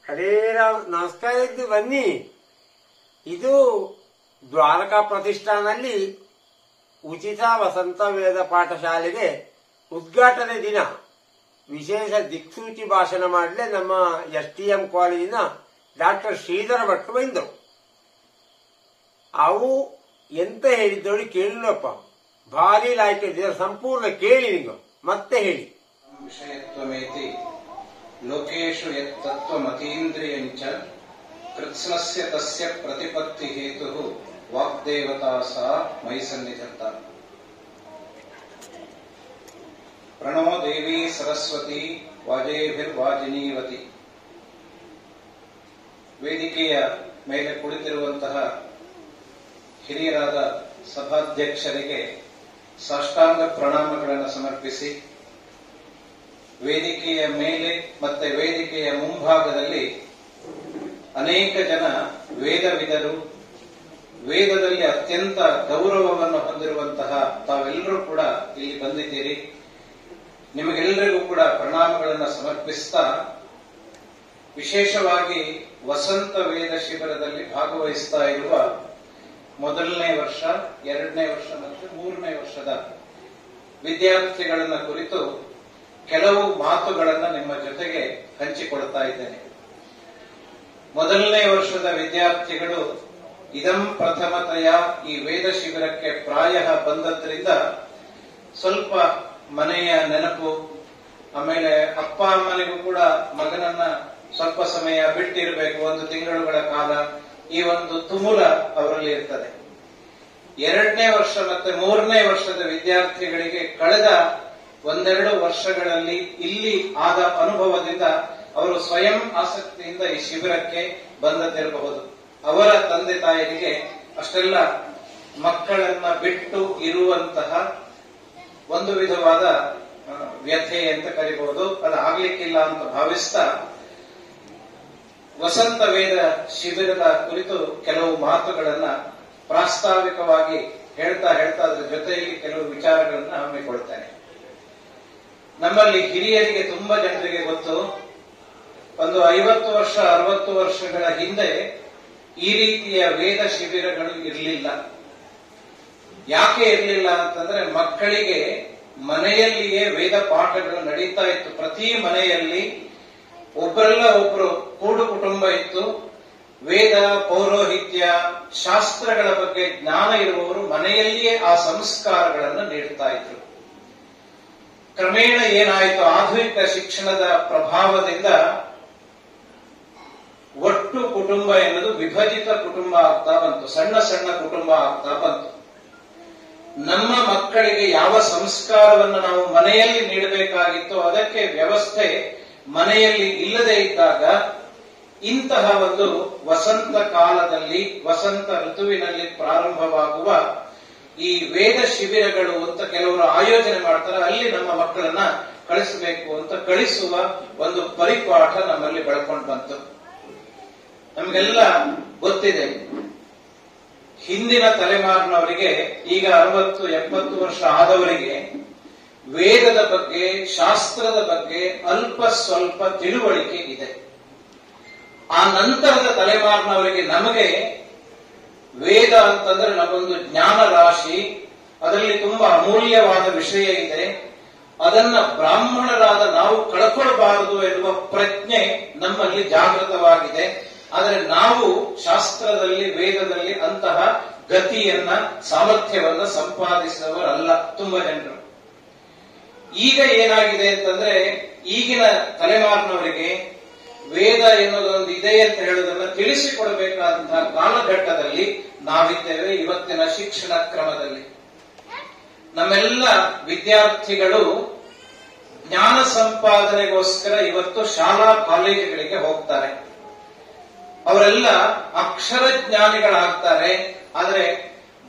ಹರೇ ರಾಮ್. ನಮಸ್ಕಾರ ಇದ್ದು ಬನ್ನಿ. ಇದು ದ್ವಾರಕಾ ಪ್ರತಿಷ್ಠಾನಲ್ಲಿ ಉಚಿತ ವಸಂತ ವೇದ ಪಾಠಶಾಲೆಗೆ ಉದ್ಘಾಟನೆ ದಿನ ವಿಶೇಷ ದಿಕ್ಸೂಚಿ ಭಾಷಣ ಮಾಡಲೇ ನಮ್ಮ STM ಕಾಲೇಜಿನ ಡಾಕ್ಟರ್ ಶ್ರೀಧರ ಭಟ್ರು ಬಂದರು. ಅವು ಎಂತ ಹೇಳಿದ್ದೋಡಿ ಕೇಳಪ್ಪ, ಭಾರಿ ಲಾಯ್ಕೆ ಇದರ ಸಂಪೂರ್ಣ ಕೇಳಿ ನೀವು ಮತ್ತೆ ಹೇಳಿ. ವಿಷಯತ್ವಮೇತಿ ಲೋಕೇಶು ಯತ್ತತ್ವಮತೀಂದ್ರಿಯಂಚ ಕೃತ್ಸ್ನಸ್ಯ ತಸ್ಯ ಪ್ರತಿಪತ್ತಿ ಹೇತು ವಾಗ್ದೇವತಾ ಸಾ ಮಯಿ ಸನ್ನಿಧತ್ತ. ಪ್ರಣೋ ದೇವಿ ಸರಸ್ವತಿ ವಾಜೇಭಿರ್ವಾಜಿನೀವತಿ. ವೇದಿಕೆಯ ಮೇಲೆ ಕುಳಿತಿರುವಂತಹ ಹಿರಿಯರಾದ ಸಭಾಧ್ಯಕ್ಷರಿಗೆ ಸಾಷ್ಟಾಂಗ ಪ್ರಣಾಮಗಳನ್ನು ಸಮರ್ಪಿಸಿ, ವೇದಿಕೆಯ ಮೇಲೆ ಮತ್ತೆ ವೇದಿಕೆಯ ಮುಂಭಾಗದಲ್ಲಿ ಅನೇಕ ಜನ ವೇದವಿದರು, ವೇದದಲ್ಲಿ ಅತ್ಯಂತ ಗೌರವವನ್ನು ಹೊಂದಿರುವಂತಹ ತಾವೆಲ್ಲರೂ ಕೂಡ ಇಲ್ಲಿ ಬಂದಿದ್ದೀರಿ. ನಿಮಗೆಲ್ಲರಿಗೂ ಕೂಡ ಪ್ರಣಾಮಗಳನ್ನು ಸಮರ್ಪಿಸ್ತಾ, ವಿಶೇಷವಾಗಿ ವಸಂತ ವೇದ ಶಿಬಿರದಲ್ಲಿ ಭಾಗವಹಿಸ್ತಾ ಇರುವ ಮೊದಲನೇ ವರ್ಷ, 2ನೇ ವರ್ಷ ಮತ್ತು 3ನೇ ವರ್ಷದ ವಿದ್ಯಾರ್ಥಿಗಳನ್ನ ಕುರಿತು ಕೆಲವು ಮಾತುಗಳನ್ನ ನಿಮ್ಮ ಜೊತೆಗೆ ಹಂಚಿಕೊಳ್ತಾ ಇದ್ದೇನೆ. ಮೊದಲನೇ ವರ್ಷದ ವಿದ್ಯಾರ್ಥಿಗಳು ಇದಂ ಪ್ರಥಮತೆಯ ಈ ವೇದ ಶಿಬಿರಕ್ಕೆ ಪ್ರಾಯ ಬಂದದ್ರಿಂದ ಸ್ವಲ್ಪ ಮನೆಯ ನೆನಪು, ಆಮೇಲೆ ಅಪ್ಪ ಅಮ್ಮನಿಗೂ ಕೂಡ ಮಗನನ್ನ ಸ್ವಲ್ಪ ಸಮಯ ಬಿಟ್ಟಿರಬೇಕು, 1 ತಿಂಗಳುಗಳ ಕಾಲ, ಈ ಒಂದು ತುಮುಲ ಅವರಲ್ಲಿ ಇರ್ತದೆ. 2ನೇ ವರ್ಷ ಮತ್ತೆ 3ನೇ ವರ್ಷದ ವಿದ್ಯಾರ್ಥಿಗಳಿಗೆ ಕಳೆದ 1-2 ವರ್ಷಗಳಲ್ಲಿ ಇಲ್ಲಿ ಆದ ಅನುಭವದಿಂದ ಅವರು ಸ್ವಯಂ ಆಸಕ್ತಿಯಿಂದ ಈ ಶಿಬಿರಕ್ಕೆ ಬಂದದ್ದಿರಬಹುದು. ಅವರ ತಂದೆ ತಾಯಿಗೆ ಅಷ್ಟೆಲ್ಲ ಮಕ್ಕಳನ್ನ ಬಿಟ್ಟು ಇರುವಂತಹ ಒಂದು ವಿಧವಾದ ವ್ಯಥೆ ಅಂತ ಕರಿಬಹುದು. ಅದು ಆಗ್ಲಿಕ್ಕಿಲ್ಲ ಅಂತ ಭಾವಿಸ್ತಾ ವಸಂತ ವೇದ ಶಿಬಿರದ ಕುರಿತು ಕೆಲವು ಮಾತುಗಳನ್ನ ಪ್ರಾಸ್ತಾವಿಕವಾಗಿ ಹೇಳ್ತಾ ಅದರ ಜೊತೆಯಲ್ಲಿ ಕೆಲವು ವಿಚಾರಗಳನ್ನ ಹಮ್ಮಿಕೊಳ್ತೇನೆ. ನಮ್ಮಲ್ಲಿ ಹಿರಿಯರಿಗೆ ತುಂಬಾ ಜನರಿಗೆ ಗೊತ್ತು, ಒಂದು 50 ವರ್ಷ 60 ವರ್ಷಗಳ ಹಿಂದೆ ಈ ರೀತಿಯ ವೇದ ಶಿಬಿರಗಳು ಇರಲಿಲ್ಲ. ಯಾಕೆ ಇರಲಿಲ್ಲ ಅಂತಂದ್ರೆ, ಮಕ್ಕಳಿಗೆ ಮನೆಯಲ್ಲಿಯೇ ವೇದ ಪಾಠಗಳು ನಡೀತಾ ಇತ್ತು. ಪ್ರತಿ ಮನೆಯಲ್ಲಿ ಒಬ್ಬರಲ್ಲ ಒಬ್ರು ಕೂಡು ಕುಟುಂಬ ಇತ್ತು. ವೇದ, ಪೌರೋಹಿತ್ಯ, ಶಾಸ್ತ್ರಗಳ ಬಗ್ಗೆ ಜ್ಞಾನ ಇರುವವರು ಮನೆಯಲ್ಲಿಯೇ ಆ ಸಂಸ್ಕಾರಗಳನ್ನು ನೀಡುತ್ತಾ ಇದ್ರು. ಕ್ರಮೇಣ ಏನಾಯಿತು, ಆಧುನಿಕ ಶಿಕ್ಷಣದ ಪ್ರಭಾವದಿಂದ ಒಟ್ಟು ಕುಟುಂಬ ಎನ್ನುವುದು ವಿಭಜಿತ ಕುಟುಂಬ ಆಗ್ತಾ ಬಂತು, ಸಣ್ಣ ಸಣ್ಣ ಕುಟುಂಬ ಆಗ್ತಾ ಬಂತು. ನಮ್ಮ ಮಕ್ಕಳಿಗೆ ಯಾವ ಸಂಸ್ಕಾರವನ್ನು ನಾವು ಮನೆಯಲ್ಲಿ ನೀಡಬೇಕಾಗಿತ್ತು ಅದಕ್ಕೆ ವ್ಯವಸ್ಥೆ ಮನೆಯಲ್ಲಿ ಇಲ್ಲದೆ ಇದ್ದಾಗ, ಇಂತಹ ಒಂದು ವಸಂತ ಕಾಲದಲ್ಲಿ, ವಸಂತ ಋತುವಿನಲ್ಲಿ ಪ್ರಾರಂಭವಾಗುವ ಈ ವೇದ ಶಿಬಿರಗಳು ಅಂತ ಕೆಲವರು ಆಯೋಜನೆ ಮಾಡ್ತಾರೆ. ಅಲ್ಲಿ ನಮ್ಮ ಮಕ್ಕಳನ್ನ ಕಳಿಸಬೇಕು ಅಂತ ಕಳಿಸುವ ಒಂದು ಪರಿಪಾಠ ನಮ್ಮಲ್ಲಿ ಬೆಳ್ಕೊಂಡು ಬಂತು. ನಮಗೆಲ್ಲ ಗೊತ್ತಿದೆ, ಹಿಂದಿನ ತಲೆಮಾರಿನವರಿಗೆ, ಈಗ 60-70 ವರ್ಷ ಆದವರಿಗೆ ವೇದದ ಬಗ್ಗೆ, ಶಾಸ್ತ್ರದ ಬಗ್ಗೆ ಅಲ್ಪ ಸ್ವಲ್ಪ ತಿಳುವಳಿಕೆ ಇದೆ. ಆ ನಂತರದ ತಲೆಮಾರಿನವರಿಗೆ, ನಮಗೆ ವೇದ ಅಂತಂದ್ರೆ ನಮ್ಮೊಂದು ಜ್ಞಾನ ರಾಶಿ, ಅದರಲ್ಲಿ ತುಂಬಾ ಅಮೂಲ್ಯವಾದ ವಿಷಯ ಇದೆ, ಅದನ್ನ ಬ್ರಾಹ್ಮಣರಾದ ನಾವು ಕಳ್ಕೊಳ್ಬಾರದು ಎನ್ನುವ ಪ್ರಜ್ಞೆ ನಮ್ಮಲ್ಲಿ ಜಾಗೃತವಾಗಿದೆ. ಆದರೆ ನಾವು ಶಾಸ್ತ್ರದಲ್ಲಿ, ವೇದದಲ್ಲಿ ಅಂತಹ ಗತಿಯನ್ನ, ಸಾಮರ್ಥ್ಯವನ್ನ ಸಂಪಾದಿಸಿದವರಲ್ಲ ತುಂಬಾ ಜನರು. ಈಗ ಏನಾಗಿದೆ ಅಂತಂದ್ರೆ, ಈಗಿನ ತಲೆಮಾರಿನವರಿಗೆ ವೇದ ಎನ್ನುವುದೊಂದು ಇದೆ ಅಂತ ಹೇಳುವುದನ್ನ ತಿಳಿಸಿಕೊಡಬೇಕಾದಂತಹ ಕಾಲಘಟ್ಟದಲ್ಲಿ ನಾವಿದ್ದೇವೆ. ಇವತ್ತಿನ ಶಿಕ್ಷಣ ಕ್ರಮದಲ್ಲಿ ನಮ್ಮೆಲ್ಲ ವಿದ್ಯಾರ್ಥಿಗಳು ಜ್ಞಾನ ಸಂಪಾದನೆಗೋಸ್ಕರ ಇವತ್ತು ಶಾಲಾ ಕಾಲೇಜುಗಳಿಗೆ ಹೋಗ್ತಾರೆ. ಅವರೆಲ್ಲ ಅಕ್ಷರ ಜ್ಞಾನಿಗಳಾಗ್ತಾರೆ. ಆದರೆ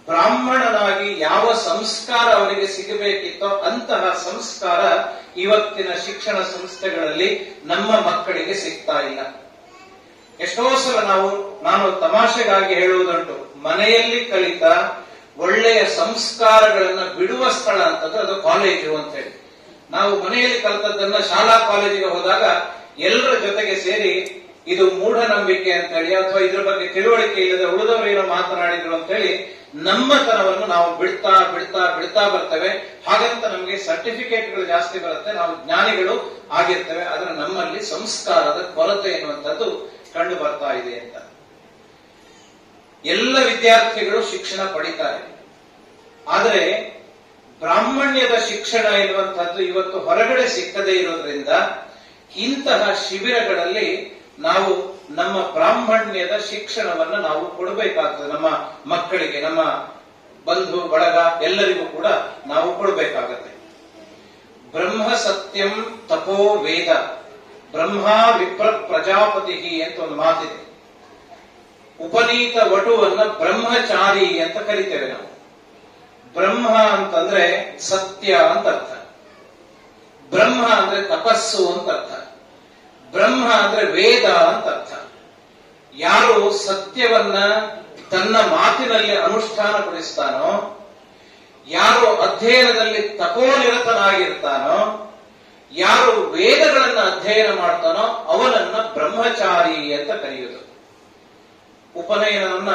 ಬ್ರಾಹ್ಮಣನಾಗಿ ಯಾವ ಸಂಸ್ಕಾರ ಅವರಿಗೆ ಸಿಗಬೇಕಿತ್ತೋ ಅಂತಹ ಸಂಸ್ಕಾರ ಇವತ್ತಿನ ಶಿಕ್ಷಣ ಸಂಸ್ಥೆಗಳಲ್ಲಿ ನಮ್ಮ ಮಕ್ಕಳಿಗೆ ಸಿಗ್ತಾ ಇಲ್ಲ. ಎಷ್ಟೋ ಸಲ ನಾನು ತಮಾಷೆಗಾಗಿ ಹೇಳುವುದುಂಟು, ಮನೆಯಲ್ಲಿ ಕಲಿತ ಒಳ್ಳೆಯ ಸಂಸ್ಕಾರಗಳನ್ನ ಬಿಡುವ ಸ್ಥಳ ಅಂತಂದ್ರೆ ಅದು ಕಾಲೇಜು ಅಂತ ಹೇಳಿ. ನಾವು ಮನೆಯಲ್ಲಿ ಕಲಿತದ್ದನ್ನ ಶಾಲಾ ಕಾಲೇಜಿಗೆ ಹೋದಾಗ ಎಲ್ಲರ ಜೊತೆಗೆ ಸೇರಿ ಇದು ಮೂಢನಂಬಿಕೆ ಅಂತ ಹೇಳಿ ಅಥವಾ ಇದ್ರ ಬಗ್ಗೆ ತಿಳುವಳಿಕೆ ಇಲ್ಲದೆ ಉಳಿದವರು ಏನೋ ಮಾತನಾಡಿದ್ರು ಅಂತ ಹೇಳಿ ನಮ್ಮತನವನ್ನು ನಾವು ಬಿಡ್ತಾ ಬಿಡ್ತಾ ಬಿಡ್ತಾ ಬರ್ತೇವೆ. ಹಾಗಂತ ನಮಗೆ ಸರ್ಟಿಫಿಕೇಟ್ಗಳು ಜಾಸ್ತಿ ಬರುತ್ತೆ, ನಾವು ಜ್ಞಾನಿಗಳು ಆಗಿರ್ತೇವೆ, ಆದ್ರೆ ನಮ್ಮಲ್ಲಿ ಸಂಸ್ಕಾರದ ಕೊರತೆ ಎನ್ನುವಂಥದ್ದು ಕಂಡು ಬರ್ತಾ ಇದೆ ಅಂತ. ಎಲ್ಲ ವಿದ್ಯಾರ್ಥಿಗಳು ಶಿಕ್ಷಣ ಪಡಿತಾರೆ, ಆದರೆ ಬ್ರಾಹ್ಮಣ್ಯದ ಶಿಕ್ಷಣ ಎನ್ನುವಂಥದ್ದು ಇವತ್ತು ಹೊರಗಡೆ ಸಿಕ್ಕದೇ ಇರೋದ್ರಿಂದ ಇಂತಹ ಶಿಬಿರಗಳಲ್ಲಿ ನಾವು ನಮ್ಮ ಬ್ರಾಹ್ಮಣ್ಯದ ಶಿಕ್ಷಣವನ್ನು ನಾವು ಕೊಡಬೇಕಾಗ್ತದೆ. ನಮ್ಮ ಮಕ್ಕಳಿಗೆ, ನಮ್ಮ ಬಂಧು ಬಳಗ ಎಲ್ಲರಿಗೂ ಕೂಡ ನಾವು ಕೊಡಬೇಕಾಗತ್ತೆ. ಬ್ರಹ್ಮ ಸತ್ಯಂ ತಪೋ ವೇದ ಬ್ರಹ್ಮ ವಿಪ್ರ ಪ್ರಜಾಪತಿ ಅಂತ ಒಂದು ಮಾತಿದೆ. ಉಪನೀತ ವಟುವನ್ನ ಬ್ರಹ್ಮಚಾರಿ ಅಂತ ಕರಿತೇವೆ ನಾವು. ಬ್ರಹ್ಮ ಅಂತಂದ್ರೆ ಸತ್ಯ ಅಂತ ಅರ್ಥ, ಬ್ರಹ್ಮ ಅಂದ್ರೆ ತಪಸ್ಸು ಅಂತ ಅರ್ಥ, ಬ್ರಹ್ಮ ಅಂದ್ರೆ ವೇದ ಅಂತ ಅರ್ಥ. ಯಾರು ಸತ್ಯವನ್ನ ತನ್ನ ಮಾತಿನಲ್ಲಿ ಅನುಷ್ಠಾನಗೊಳಿಸ್ತಾನೋ, ಯಾರು ಅಧ್ಯಯನದಲ್ಲಿ ತಪೋನಿರತನಾಗಿರ್ತಾನೋ, ಯಾರು ವೇದಗಳನ್ನ ಅಧ್ಯಯನ ಮಾಡ್ತಾನೋ ಅವನನ್ನ ಬ್ರಹ್ಮಚಾರಿ ಅಂತ ಕರೆಯುವುದು. ಉಪನಯನವನ್ನ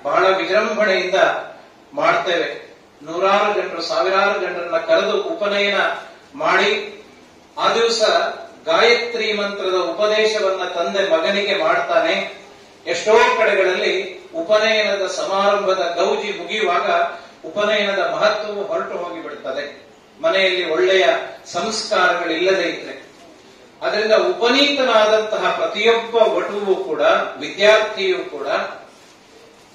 ಬಹಳ ವಿಜೃಂಭಣೆಯಿಂದ ಮಾಡ್ತೇವೆ. ನೂರಾರು ಜನರು, ಸಾವಿರಾರು ಜನರನ್ನ ಕರೆದು ಉಪನಯನ ಮಾಡಿ ಆ ದಿವಸ ಗಾಯತ್ರಿ ಮಂತ್ರದ ಉಪದೇಶವನ್ನ ತಂದೆ ಮಗನಿಗೆ ಮಾಡ್ತಾನೆ. ಎಷ್ಟೋ ಕಡೆಗಳಲ್ಲಿ ಉಪನಯನದ ಸಮಾರಂಭದ ಗೌಜಿ ಮುಗಿಯುವಾಗ ಉಪನಯನದ ಮಹತ್ವವು ಹೊರಟು ಹೋಗಿಬಿಡುತ್ತದೆ, ಮನೆಯಲ್ಲಿ ಒಳ್ಳೆಯ ಸಂಸ್ಕಾರಗಳಿಲ್ಲದೆ ಇದ್ರೆ. ಅದರಿಂದ ಉಪನೀತನಾದಂತಹ ಪ್ರತಿಯೊಬ್ಬ ವಟುವು ಕೂಡ, ವಿದ್ಯಾರ್ಥಿಯೂ ಕೂಡ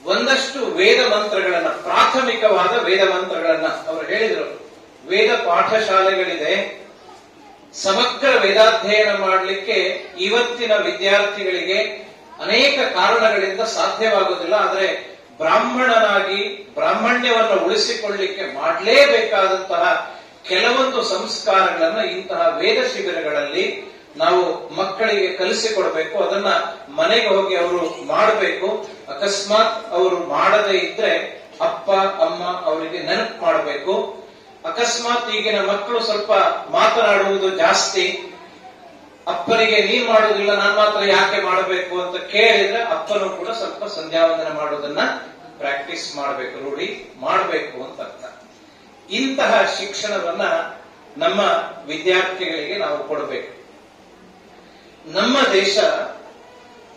ಒಂದಷ್ಟು ವೇದ ಮಂತ್ರಗಳನ್ನ, ಪ್ರಾಥಮಿಕವಾದ ವೇದ ಮಂತ್ರಗಳನ್ನ ಅವರು ಹೇಳಿದರು. ವೇದ ಪಾಠಶಾಲೆಗಳಿದೆ. ಸಮಗ್ರ ವೇದಾಧ್ಯಯನ ಮಾಡಲಿಕ್ಕೆ ಇವತ್ತಿನ ವಿದ್ಯಾರ್ಥಿಗಳಿಗೆ ಅನೇಕ ಕಾರಣಗಳಿಂದ ಸಾಧ್ಯವಾಗುವುದಿಲ್ಲ. ಆದರೆ ಬ್ರಾಹ್ಮಣನಾಗಿ ಬ್ರಾಹ್ಮಣ್ಯವನ್ನು ಉಳಿಸಿಕೊಳ್ಳಲಿಕ್ಕೆ ಮಾಡಲೇಬೇಕಾದಂತಹ ಕೆಲವೊಂದು ಸಂಸ್ಕಾರಗಳನ್ನ ಇಂತಹ ವೇದ ಶಿಬಿರಗಳಲ್ಲಿ ನಾವು ಮಕ್ಕಳಿಗೆ ಕಲಿಸಿಕೊಡ್ಬೇಕು. ಅದನ್ನ ಮನೆಗೆ ಹೋಗಿ ಅವರು ಮಾಡಬೇಕು. ಅಕಸ್ಮಾತ್ ಅವರು ಮಾಡದೇ ಇದ್ರೆ ಅಪ್ಪ ಅಮ್ಮ ಅವರಿಗೆ ನೆನಪು ಮಾಡಬೇಕು. ಅಕಸ್ಮಾತ್ ಈಗಿನ ಮಕ್ಕಳು ಸ್ವಲ್ಪ ಮಾತನಾಡುವುದು ಜಾಸ್ತಿ, ಅಪ್ಪನಿಗೆ ನೀನ್ ಮಾಡುವುದಿಲ್ಲ ನಾನು ಮಾತ್ರ ಯಾಕೆ ಮಾಡಬೇಕು ಅಂತ ಕೇಳಿದ್ರೆ ಅಪ್ಪನು ಕೂಡ ಸ್ವಲ್ಪ ಸಂಧ್ಯಾವಂದನೆ ಮಾಡುವುದನ್ನ ಪ್ರಾಕ್ಟೀಸ್ ಮಾಡಬೇಕು, ರೂಢಿ ಮಾಡಬೇಕು ಅಂತ ಅರ್ಥ. ಇಂತಹ ಶಿಕ್ಷಣವನ್ನ ನಮ್ಮ ವಿದ್ಯಾರ್ಥಿಗಳಿಗೆ ನಾವು ಕೊಡಬೇಕು. ನಮ್ಮ ದೇಶ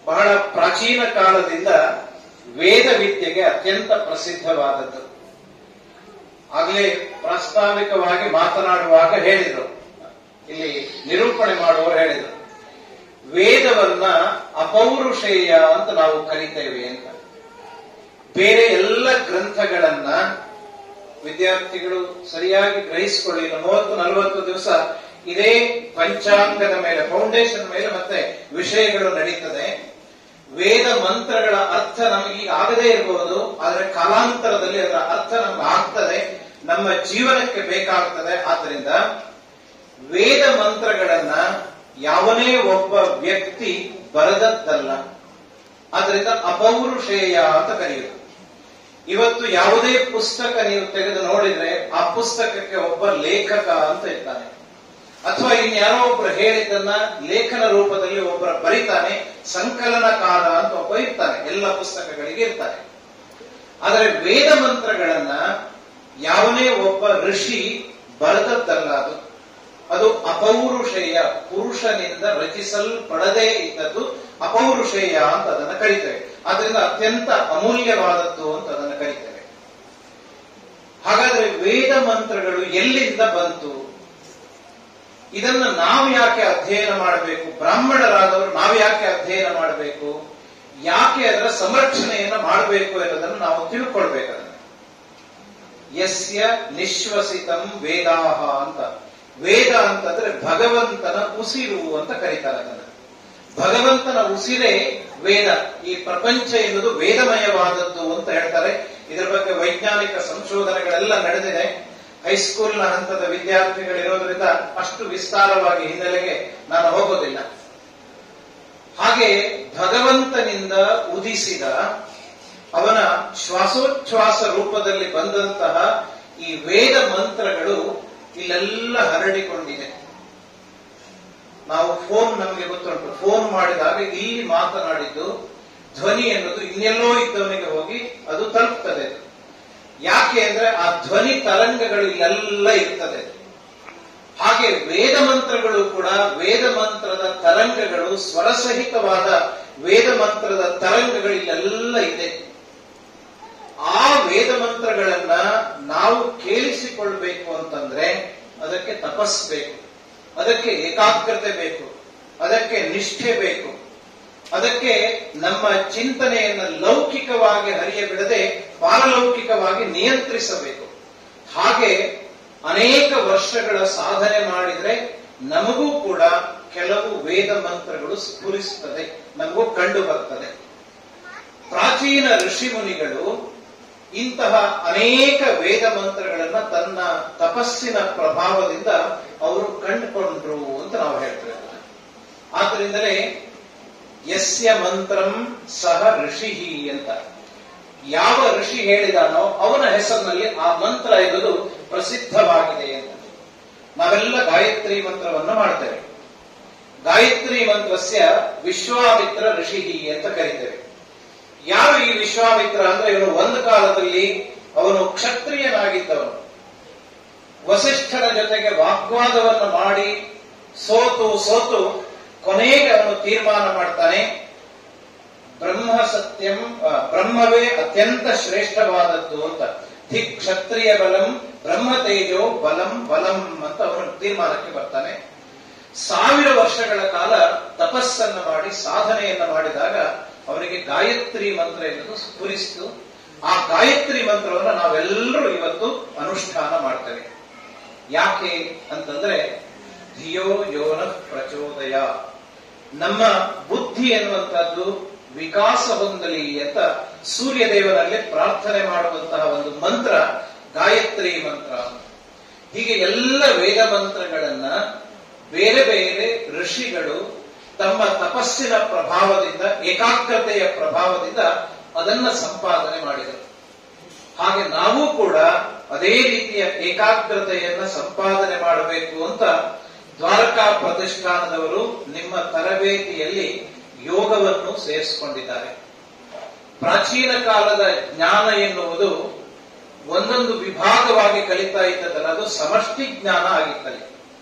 ಬಹಳ ಪ್ರಾಚೀನ ಕಾಲದಿಂದ ವೇದ ವಿದ್ಯೆಗೆ ಅತ್ಯಂತ ಪ್ರಸಿದ್ಧವಾದದ್ದು. ಆಗಲೇ ಪ್ರಾಸ್ತಾವಿಕವಾಗಿ ಮಾತನಾಡುವಾಗ ಹೇಳಿದರು, ಇಲ್ಲಿ ನಿರೂಪಣೆ ಮಾಡುವವರು ಹೇಳಿದರು, ವೇದವನ್ನ ಅಪೌರುಷೇಯ ಅಂತ ನಾವು ಕರಿತೇವೆ ಅಂತ. ಬೇರೆ ಎಲ್ಲ ಗ್ರಂಥಗಳನ್ನ ವಿದ್ಯಾರ್ಥಿಗಳು ಸರಿಯಾಗಿ ಗ್ರಹಿಸಿಕೊಳ್ಳಿ. 30-40 ದಿವಸ ಇದೇ ಪಂಚಾಂಗದ ಮೇಲೆ, ಫೌಂಡೇಶನ್ ಮೇಲೆ ಮತ್ತೆ ವಿಷಯಗಳು ನಡೀತದೆ. ವೇದ ಮಂತ್ರಗಳ ಅರ್ಥ ನಮಗೆ ಆಗದೇ ಇರಬಹುದು, ಆದರೆ ಕಾಲಾಂತರದಲ್ಲಿ ಅದರ ಅರ್ಥ ನಮ್ಗೆ ಆಗ್ತದೆ, ನಮ್ಮ ಜೀವನಕ್ಕೆ ಬೇಕಾಗ್ತದೆ. ಆದ್ರಿಂದ ವೇದ ಮಂತ್ರಗಳನ್ನ ಯಾವನೇ ಒಬ್ಬ ವ್ಯಕ್ತಿ ಬರೆದದ್ದಲ್ಲ, ಆದ್ರಿಂದ ಅಪೌರುಷೇಯ ಅಂತ ಕರೆಯುವುದು. ಇವತ್ತು ಯಾವುದೇ ಪುಸ್ತಕ ನೀವು ತೆಗೆದು ನೋಡಿದ್ರೆ ಆ ಪುಸ್ತಕಕ್ಕೆ ಒಬ್ಬ ಲೇಖಕ ಅಂತ ಇರ್ತಾನೆ, ಅಥವಾ ಇನ್ಯಾರೋ ಒಬ್ರು ಹೇಳಿದ್ದನ್ನ ಲೇಖನ ರೂಪದಲ್ಲಿ ಒಬ್ಬರ ಬರೀತಾನೆ, ಸಂಕಲನಕಾರ ಅಂತ ಒಬ್ಬ ಇರ್ತಾನೆ, ಎಲ್ಲ ಪುಸ್ತಕಗಳಿಗೆ ಇರ್ತಾರೆ. ಆದರೆ ವೇದ ಮಂತ್ರಗಳನ್ನ ಯಾವನೇ ಒಬ್ಬ ಋಷಿ ಬರೆದದ್ದಲ್ಲ, ಅದು ಅಪೌರುಷೇಯ, ಪುರುಷನಿಂದ ರಚಿಸಲ್ಪಡದೇ ಇದ್ದದ್ದು ಅಪೌರುಷೇಯ ಅಂತ ಅದನ್ನು ಕರೀತೇವೆ. ಆದ್ರಿಂದ ಅತ್ಯಂತ ಅಮೂಲ್ಯವಾದದ್ದು ಅಂತ ಅದನ್ನು ಕರೀತೇವೆ. ಹಾಗಾದ್ರೆ ವೇದ ಮಂತ್ರಗಳು ಎಲ್ಲಿಂದ ಬಂತು? ಇದನ್ನ ನಾವು ಯಾಕೆ ಅಧ್ಯಯನ ಮಾಡಬೇಕು? ಬ್ರಾಹ್ಮಣರಾದವರು ನಾವು ಯಾಕೆ ಅಧ್ಯಯನ ಮಾಡಬೇಕು? ಯಾಕೆ ಅದರ ಸಂರಕ್ಷಣೆಯನ್ನು ಮಾಡಬೇಕು ಎನ್ನುವುದನ್ನು ನಾವು ತಿಳ್ಕೊಳ್ಬೇಕು. ಅದನ್ನು ಯಸ್ಯ ನಿಶ್ವಸಿತಂ ವೇದಾಹ ಅಂತ. ವೇದ ಅಂತಂದ್ರೆ ಭಗವಂತನ ಉಸಿರು ಅಂತ ಕರೀತಾರೆ ಅದನ್ನು. ಭಗವಂತನ ಉಸಿರೇ ವೇದ. ಈ ಪ್ರಪಂಚ ಎನ್ನುವುದು ವೇದಮಯವಾದದ್ದು ಅಂತ ಹೇಳ್ತಾರೆ. ಇದರ ಬಗ್ಗೆ ವೈಜ್ಞಾನಿಕ ಸಂಶೋಧನೆಗಳೆಲ್ಲ ನಡೆದಿದೆ. ಹೈಸ್ಕೂಲ್ನ ಹಂತದ ವಿದ್ಯಾರ್ಥಿಗಳಿರೋದ್ರಿಂದ ಅಷ್ಟು ವಿಸ್ತಾರವಾಗಿ ಹಿನ್ನೆಲೆಗೆ ನಾನು ಹೋಗೋದಿಲ್ಲ. ಹಾಗೆ ಭಗವಂತನಿಂದ ಉದಿಸಿದ, ಅವನ ಶ್ವಾಸೋಚ್ಛ್ವಾಸ ರೂಪದಲ್ಲಿ ಬಂದಂತಹ ಈ ವೇದ ಮಂತ್ರಗಳು ಇಲ್ಲೆಲ್ಲ ಹರಡಿಕೊಂಡಿದೆ. ನಾವು ಫೋನ್ ನಮಗೆ ಗೊತ್ತುಂಟು, ಫೋನ್ ಮಾಡಿದಾಗ ಇಲ್ಲಿ ಮಾತನಾಡಿದ್ದು ಧ್ವನಿ ಎನ್ನುವುದು ಇನ್ನೆಲ್ಲೋ ಇದ್ದವನಿಗೆ ಹೋಗಿ ಅದು ತಲುಪ್ತದೆ. ಯಾಕೆ ಅಂದ್ರೆ ಆ ಧ್ವನಿ ತರಂಗಗಳು ಇಲ್ಲೆಲ್ಲ ಇರ್ತದೆ. ಹಾಗೆ ವೇದ ಮಂತ್ರಗಳು ಕೂಡ ವೇದ ಮಂತ್ರದ ತರಂಗಗಳು, ಸ್ವರಸಹಿತವಾದ ವೇದ ಮಂತ್ರದ ತರಂಗಗಳು ಇಲ್ಲೆಲ್ಲ ಇದೆ. ಆ ವೇದ ಮಂತ್ರಗಳನ್ನ ನಾವು ಕೇಳಿಸಿಕೊಳ್ಬೇಕು ಅಂತಂದ್ರೆ ಅದಕ್ಕೆ ತಪಸ್ ಬೇಕು, ಅದಕ್ಕೆ ಏಕಾಗ್ರತೆ ಬೇಕು, ಅದಕ್ಕೆ ನಿಷ್ಠೆ ಬೇಕು, ಅದಕ್ಕೆ ನಮ್ಮ ಚಿಂತನೆಯನ್ನು ಲೌಕಿಕವಾಗಿ ಹರಿಯಬಿಡದೆ ಪಾರಲೌಕಿಕವಾಗಿ ನಿಯಂತ್ರಿಸಬೇಕು. ಹಾಗೆ ಅನೇಕ ವರ್ಷಗಳ ಸಾಧನೆ ಮಾಡಿದ್ರೆ ನಮಗೂ ಕೂಡ ಕೆಲವು ವೇದ ಮಂತ್ರಗಳು ಸ್ಫುರಿಸುತ್ತದೆ, ನಮಗೂ ಕಂಡು ಬರ್ತದೆ. ಪ್ರಾಚೀನ ಋಷಿ ಮುನಿಗಳು ಇಂತಹ ಅನೇಕ ವೇದ ಮಂತ್ರಗಳನ್ನ ತನ್ನ ತಪಸ್ಸಿನ ಪ್ರಭಾವದಿಂದ ಅವರು ಕಂಡುಕೊಂಡ್ರು ಅಂತ ನಾವು ಹೇಳ್ತೇವೆ. ಆದ್ರಿಂದಲೇ ಯಸ್ಯ ಮಂತ್ರಂ ಸಹ ಋಷಿ ಅಂತ, ಯಾವ ಋಷಿ ಹೇಳಿದಾನೋ ಅವನ ಹೆಸರಿನಲ್ಲಿ ಆ ಮಂತ್ರ ಎನ್ನುವುದು ಪ್ರಸಿದ್ಧವಾಗಿದೆ ಅಂತ. ನಾವೆಲ್ಲ ಗಾಯತ್ರಿ ಮಂತ್ರವನ್ನು ಮಾಡ್ತೇವೆ. ಗಾಯತ್ರಿ ಮಂತ್ರಸ್ಯ ವಿಶ್ವಾಮಿತ್ರ ಋಷಿ ಅಂತ ಕರೀತೇವೆ. ಯಾರು ಈ ವಿಶ್ವಾಮಿತ್ರ ಅಂದ್ರೆ ಇವನು ಒಂದು ಕಾಲದಲ್ಲಿ ಅವನು ಕ್ಷತ್ರಿಯನಾಗಿದ್ದವನು. ವಸಿಷ್ಠರ ಜೊತೆಗೆ ವಾಗ್ವಾದವನ್ನು ಮಾಡಿ ಸೋತು ಕೊನೆಗೆ ಅವನು ತೀರ್ಮಾನ ಮಾಡ್ತಾನೆ, ಬ್ರಹ್ಮವೇ ಅತ್ಯಂತ ಶ್ರೇಷ್ಠವಾದದ್ದು ಅಂತ. ಧಿಕ್ ಕ್ಷತ್ರಿಯ ಬಲಂ ಬ್ರಹ್ಮ ತೇಜೋ ಬಲಂ ಅಂತ ಅವನು ತೀರ್ಮಾನಕ್ಕೆ ಬರ್ತಾನೆ. 1000 ವರ್ಷಗಳ ಕಾಲ ತಪಸ್ಸನ್ನು ಮಾಡಿ ಸಾಧನೆಯನ್ನ ಮಾಡಿದಾಗ ಅವರಿಗೆ ಗಾಯತ್ರಿ ಮಂತ್ರ ಎನ್ನುವುದು ಸ್ಫುರಿಸಿತು. ಆ ಗಾಯತ್ರಿ ಮಂತ್ರವನ್ನು ನಾವೆಲ್ಲರೂ ಇವತ್ತು ಅನುಷ್ಠಾನ ಮಾಡ್ತೇವೆ. ಯಾಕೆ ಅಂತಂದ್ರೆ ಧಿಯೋ ಯೋನ ಪ್ರಚೋದಯ, ನಮ್ಮ ಬುದ್ಧಿ ಎನ್ನುವಂತಹದ್ದು ವಿಕಾಸ ಹೊಂದಲಿ ಅಂತ ಸೂರ್ಯದೇವನಲ್ಲಿ ಪ್ರಾರ್ಥನೆ ಮಾಡುವಂತಹ ಒಂದು ಮಂತ್ರ ಗಾಯತ್ರಿ ಮಂತ್ರ. ಹೀಗೆ ಎಲ್ಲ ವೇದ ಮಂತ್ರಗಳನ್ನ ಬೇರೆ ಬೇರೆ ಋಷಿಗಳು ತಮ್ಮ ತಪಸ್ಸಿನ ಪ್ರಭಾವದಿಂದ, ಏಕಾಗ್ರತೆಯ ಪ್ರಭಾವದಿಂದ ಅದನ್ನ ಸಂಪಾದನೆ ಮಾಡಿದರು. ಹಾಗೆ ನಾವು ಕೂಡ ಅದೇ ರೀತಿಯ ಏಕಾಗ್ರತೆಯನ್ನ ಸಂಪಾದನೆ ಮಾಡಬೇಕು ಅಂತ ದ್ವಾರಕಾ ಪ್ರತಿಷ್ಠಾನದವರು ನಿಮ್ಮ ತರಬೇತಿಯಲ್ಲಿ ಯೋಗವನ್ನು ಸೇರಿಸಿಕೊಂಡಿದ್ದಾರೆ. ಪ್ರಾಚೀನ ಕಾಲದ ಜ್ಞಾನ ಎನ್ನುವುದು ಒಂದೊಂದು ವಿಭಾಗವಾಗಿ ಕಲಿತಾ ಇದ್ದದಲ್ಲ, ಅದು ಸಮಷ್ಟಿ ಜ್ಞಾನ ಆಗಿತ್ತಲ್ಲಿ.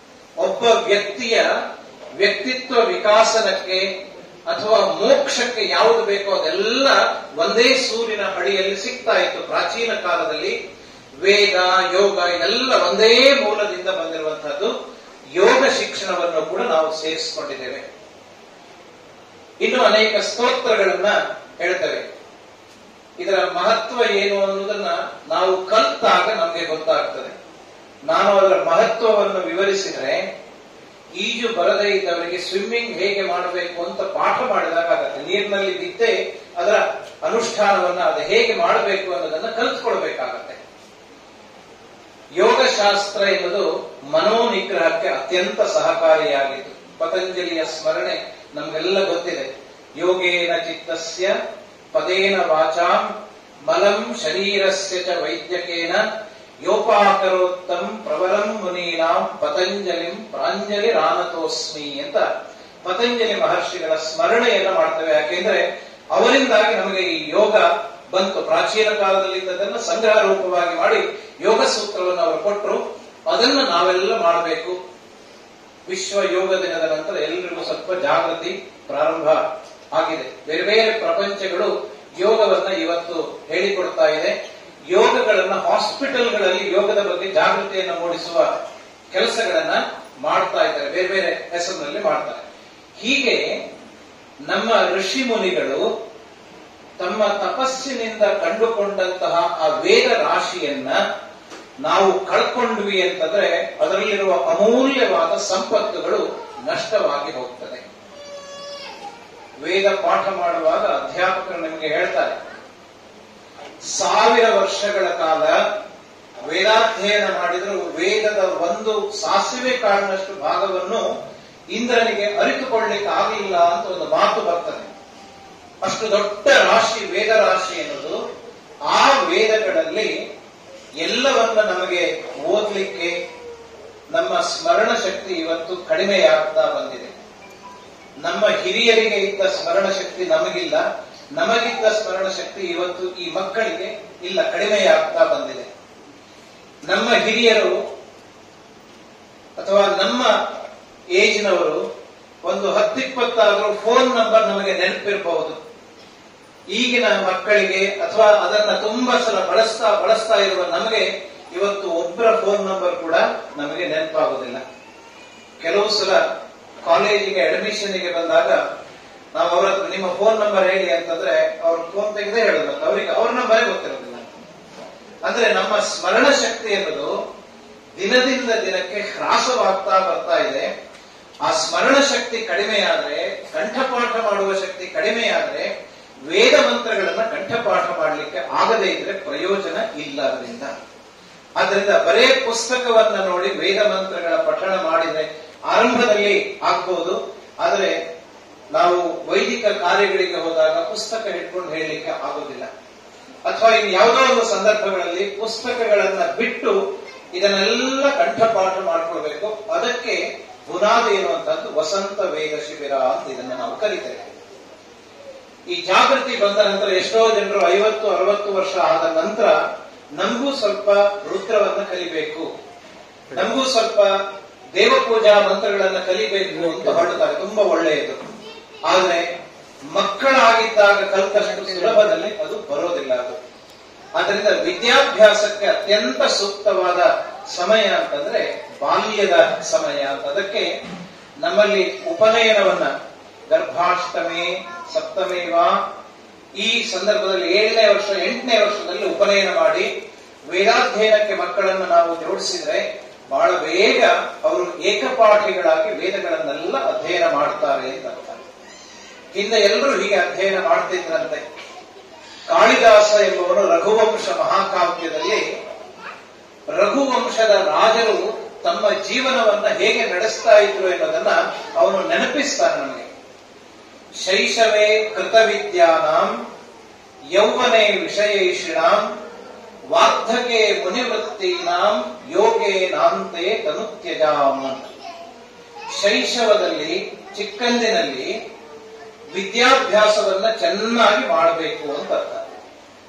ಒಬ್ಬ ವ್ಯಕ್ತಿಯ ವ್ಯಕ್ತಿತ್ವ ವಿಕಾಸನಕ್ಕೆ ಅಥವಾ ಮೋಕ್ಷಕ್ಕೆ ಯಾವುದು ಬೇಕೋ ಅದೆಲ್ಲ ಒಂದೇ ಸೂರಿನ ಅಡಿಯಲ್ಲಿ ಸಿಗ್ತಾ ಇತ್ತು. ಪ್ರಾಚೀನ ಕಾಲದಲ್ಲಿ ವೇದ ಯೋಗ ಎಲ್ಲ ಒಂದೇ ಮೂಲದಿಂದ ಬಂದಿರುವಂತಹದ್ದು. ಯೋಗ ಶಿಕ್ಷಣವನ್ನು ಕೂಡ ನಾವು ಸೇರಿಸಿಕೊಂಡಿದ್ದೇವೆ. ಇನ್ನು ಅನೇಕ ಸ್ತೋತ್ರಗಳನ್ನ ಹೇಳ್ತೇವೆ. ಇದರ ಮಹತ್ವ ಏನು ಅನ್ನೋದನ್ನ ನಾವು ಕಲಿತಾಗ ನಮಗೆ ಗೊತ್ತಾಗ್ತದೆ. ನಾನು ಅದರ ಮಹತ್ವವನ್ನು ವಿವರಿಸಿದರೆ, ಈಜು ಬರದೇ ಇದ್ದವರಿಗೆ ಸ್ವಿಮ್ಮಿಂಗ್ ಹೇಗೆ ಮಾಡಬೇಕು ಅಂತ ಪಾಠ ಮಾಡಿದಾಗ ಆಗತ್ತೆ. ನೀರಿನಲ್ಲಿ ಬಿದ್ದೆ ಅದರ ಅನುಷ್ಠಾನವನ್ನ ಅದು ಹೇಗೆ ಮಾಡಬೇಕು ಅನ್ನೋದನ್ನ ಕಲಿತ್ಕೊಳ್ಬೇಕಾಗತ್ತೆ. ಯೋಗಶಾಸ್ತ್ರ ಎನ್ನುವುದು ಮನೋನಿಗ್ರಹಕ್ಕೆ ಅತ್ಯಂತ ಸಹಕಾರಿಯಾಗಿತ್ತು. ಪತಂಜಲಿಯ ಸ್ಮರಣೆ ನಮಗೆಲ್ಲ ಗೊತ್ತಿದೆ. ಯೋಗೇನ ಚಿತ್ತಸ್ಯ ಪದೇನ ವಾಚಾಂ ಮಲಂ ಶರೀರಸ್ಯ ಚ ವೈದ್ಯಕೇನ ಯೋಪಾಕರೋತ್ತಂ ಪ್ರವರಂ ಮುನೀನಾಂ ಪತಂಜಲಿಂ ಪ್ರಾಂಜಲಿ ರಾನತೋಸ್ಮಿ ಅಂತ ಪತಂಜಲಿ ಮಹರ್ಷಿಗಳ ಸ್ಮರಣೆಯನ್ನ ಮಾಡ್ತೇವೆ. ಯಾಕೆಂದ್ರೆ ಅವರಿಂದಾಗಿ ನಮಗೆ ಈ ಯೋಗ ಬಂತು. ಪ್ರಾಚೀನ ಕಾಲದಲ್ಲಿ ಇದ್ದದನ್ನು ಸಂಗ್ರಹ ರೂಪವಾಗಿ ಮಾಡಿ ಯೋಗ ಸೂತ್ರವನ್ನು ಅವರು ಕೊಟ್ಟರು. ಅದನ್ನು ನಾವೆಲ್ಲ ಮಾಡಬೇಕು. ವಿಶ್ವ ಯೋಗ ದಿನದ ನಂತರ ಎಲ್ಲರಿಗೂ ಸ್ವಲ್ಪ ಜಾಗೃತಿ ಪ್ರಾರಂಭ ಆಗಿದೆ. ಬೇರೆ ಬೇರೆ ಪ್ರಪಂಚಗಳು ಯೋಗವನ್ನ ಇವತ್ತು ಹೇಳಿಕೊಡ್ತಾ ಇದೆ. ಯೋಗಗಳನ್ನ ಹಾಸ್ಪಿಟಲ್ಗಳಲ್ಲಿ ಯೋಗದ ಬಗ್ಗೆ ಜಾಗೃತಿಯನ್ನು ಮೂಡಿಸುವ ಕೆಲಸಗಳನ್ನ ಮಾಡ್ತಾ ಇದ್ದಾರೆ, ಬೇರೆ ಬೇರೆ ಹೆಸರಿನಲ್ಲಿ ಮಾಡ್ತಾರೆ. ಹೀಗೆ ನಮ್ಮ ಋಷಿ ಮುನಿಗಳು ತಮ್ಮ ತಪಸ್ಸಿನಿಂದ ಕಂಡುಕೊಂಡಂತಹ ಆ ವೇದ ರಾಶಿಯನ್ನ ನಾವು ಕಳ್ಕೊಂಡ್ವಿ ಅಂತಂದ್ರೆ ಅದರಲ್ಲಿರುವ ಅಮೂಲ್ಯವಾದ ಸಂಪತ್ತುಗಳು ನಷ್ಟವಾಗಿ ಹೋಗ್ತದೆ. ವೇದ ಪಾಠ ಮಾಡುವಾಗ ಅಧ್ಯಾಪಕರು ನಿಮಗೆ ಹೇಳ್ತಾರೆ, 1000 ವರ್ಷಗಳ ಕಾಲ ವೇದಾಧ್ಯಯನ ಮಾಡಿದ್ರು ವೇದದ ಒಂದು ಸಾಸಿವೆ ಕಾಳಿನಷ್ಟು ಭಾಗವನ್ನು ಇಂದ್ರನಿಗೆ ಅರಿತುಕೊಳ್ಳಿಕ್ಕೆ ಆಗಲಿಲ್ಲ ಅಂತ ಒಂದು ಮಾತು ಬರ್ತದೆ. ಅಷ್ಟು ದೊಡ್ಡ ರಾಶಿ ವೇದ ರಾಶಿ ಎನ್ನುವುದು. ಆ ವೇದಗಳಲ್ಲಿ ಎಲ್ಲವನ್ನ ನಮಗೆ ಓದಲಿಕ್ಕೆ ನಮ್ಮ ಸ್ಮರಣ ಶಕ್ತಿ ಇವತ್ತು ಕಡಿಮೆಯಾಗ್ತಾ ಬಂದಿದೆ. ನಮ್ಮ ಹಿರಿಯರಿಗೆ ಇದ್ದ ಸ್ಮರಣ ಶಕ್ತಿ ನಮಗಿಲ್ಲ, ನಮಗಿದ್ದ ಸ್ಮರಣ ಶಕ್ತಿ ಇವತ್ತು ಈ ಮಕ್ಕಳಿಗೆ ಇಲ್ಲ, ಕಡಿಮೆಯಾಗ್ತಾ ಬಂದಿದೆ. ನಮ್ಮ ಹಿರಿಯರು ಅಥವಾ ನಮ್ಮ ಏಜ್ನವರು ಒಂದು 10-20 ಫೋನ್ ನಂಬರ್ ನಮಗೆ ನೆನಪಿರಬಹುದು. ಈಗಿನ ಮಕ್ಕಳಿಗೆ ಅಥವಾ ಅದನ್ನ ತುಂಬಾ ಸಲ ಬಳಸ್ತಾ ಇರುವ ನಮಗೆ ಇವತ್ತು ಒಬ್ಬರ ಫೋನ್ ನಂಬರ್ ಕೂಡ ನಮಗೆ ನೆನಪಾಗುವುದಿಲ್ಲ. ಕೆಲವು ಸಲ ಕಾಲೇಜಿಗೆ ಅಡ್ಮಿಷನ್ಗೆ ಬಂದಾಗ ನಾವು ಅವ್ರ ಹತ್ರ ನಿಮ್ಮ ಫೋನ್ ನಂಬರ್ ಹೇಳಿ ಅಂತಂದ್ರೆ ಅವ್ರ ಫೋನ್ ತೆಗೆದೇ ಹೇಳೋದು, ಅವರಿಗೆ ಅವ್ರ ನಂಬರೇ ಗೊತ್ತಿರೋದಿಲ್ಲ. ಅಂದ್ರೆ ನಮ್ಮ ಸ್ಮರಣ ಶಕ್ತಿ ಅನ್ನೋದು ದಿನದಿಂದ ದಿನಕ್ಕೆ ಹ್ರಾಸವಾಗ್ತಾ ಬರ್ತಾ ಇದೆ. ಆ ಸ್ಮರಣ ಶಕ್ತಿ ಕಡಿಮೆಯಾದ್ರೆ, ಕಂಠಪಾಠ ಮಾಡುವ ಶಕ್ತಿ ಕಡಿಮೆಯಾದ್ರೆ ವೇದ ಮಂತ್ರಗಳನ್ನ ಕಂಠಪಾಠ ಮಾಡಲಿಕ್ಕೆ ಆಗದೇ ಇದ್ರೆ ಪ್ರಯೋಜನ ಇಲ್ಲ ಅದರಿಂದ. ಆದ್ರಿಂದ ಬರೇ ಪುಸ್ತಕವನ್ನ ನೋಡಿ ವೇದ ಮಂತ್ರಗಳ ಪಠಣ ಮಾಡಿದ್ರೆ ಆರಂಭದಲ್ಲಿ ಆಗ್ಬಹುದು, ಆದರೆ ನಾವು ವೈದಿಕ ಕಾರ್ಯಗಳಿಗೆ ಹೋದಾಗ ಪುಸ್ತಕ ಹಿಡ್ಕೊಂಡು ಹೇಳಲಿಕ್ಕೆ ಆಗೋದಿಲ್ಲ. ಅಥವಾ ಇನ್ನು ಯಾವುದೋ ಒಂದು ಸಂದರ್ಭಗಳಲ್ಲಿ ಪುಸ್ತಕಗಳನ್ನ ಬಿಟ್ಟು ಇದನ್ನೆಲ್ಲ ಕಂಠಪಾಠ ಮಾಡ್ಕೊಳ್ಬೇಕು. ಅದಕ್ಕೆ ಬುನಾದಿ ಎನ್ನುವಂತದ್ದು ವಸಂತ ವೇದ ಶಿಬಿರ ಅಂತ ಇದನ್ನ ನಾವು ಕರೀತೇವೆ. ಈ ಜಾಗೃತಿ ಬಂದ ನಂತರ ಎಷ್ಟೋ ಜನರು 50-60 ವರ್ಷ ಆದ ನಂತರ ನಮಗೂ ಸ್ವಲ್ಪ ರುದ್ರವನ್ನ ಕಲಿಬೇಕು, ನಮಗೂ ಸ್ವಲ್ಪ ದೇವಪೂಜಾ ಮಂತ್ರಗಳನ್ನ ಕಲಿಬೇಕು ಅಂತ ಹೊರಡ್ತಾರೆ. ತುಂಬಾ ಒಳ್ಳೆಯದು. ಆದ್ರೆ ಮಕ್ಕಳಾಗಿದ್ದಾಗ ಕಲ್ತಷ್ಟು ಸುಲಭದಲ್ಲಿ ಅದು ಬರೋದಿಲ್ಲ. ಅದು ಆದ್ದರಿಂದ ವಿದ್ಯಾಭ್ಯಾಸಕ್ಕೆ ಅತ್ಯಂತ ಸೂಕ್ತವಾದ ಸಮಯ ಅಂತಂದ್ರೆ ಬಾಲ್ಯದ ಸಮಯ ಅಂತ. ಅದಕ್ಕೆ ನಮ್ಮಲ್ಲಿ ಉಪನಯನವನ್ನ ಗರ್ಭಾಷ್ಟಮಿ ಸಪ್ತಮೇವ ಈ ಸಂದರ್ಭದಲ್ಲಿ 7ನೇ ವರ್ಷ 8ನೇ ವರ್ಷದಲ್ಲಿ ಉಪನಯನ ಮಾಡಿ ವೇದಾಧ್ಯಯನಕ್ಕೆ ಮಕ್ಕಳನ್ನು ನಾವು ಜೋಡಿಸಿದ್ರೆ ಬಹಳ ಬೇಗ ಅವರು ಏಕಪಾಠಿಗಳಾಗಿ ವೇದಗಳನ್ನೆಲ್ಲ ಅಧ್ಯಯನ ಮಾಡ್ತಾರೆ ಅಂತ ಅರ್ಥ. ಹಿಂದೆ ಎಲ್ಲರೂ ಹೀಗೆ ಅಧ್ಯಯನ ಮಾಡ್ತಿದ್ರಂತೆ. ಕಾಳಿದಾಸ ಎಂಬುವನು ರಘುವಂಶ ಮಹಾಕಾವ್ಯದಲ್ಲಿ ರಘುವಂಶದ ರಾಜರು ತಮ್ಮ ಜೀವನವನ್ನ ಹೇಗೆ ನಡೆಸ್ತಾ ಇದ್ರು ಎನ್ನುವುದನ್ನ ಅವನು ನೆನಪಿಸ್ತಾನೆ ನಮಗೆ. ಶೈಶವೇ ಕೃತವಿದ್ಯಾನಾಂ ಯೌವನೆ ವಿಷಯೈಷಿಣಾಂ ವಾರ್ಧಕೆ ಮುನಿವೃತ್ತೀನಾಂ ಯೋಗೇ ನಾಂತೆ ತನುತ್ಯಜಾಂ. ಶೈಶವದಲ್ಲಿ ಚಿಕ್ಕಂದಿನಲ್ಲಿ ವಿದ್ಯಾಭ್ಯಾಸವನ್ನ ಚೆನ್ನಾಗಿ ಮಾಡಬೇಕು ಅಂತ ಅರ್ಥ.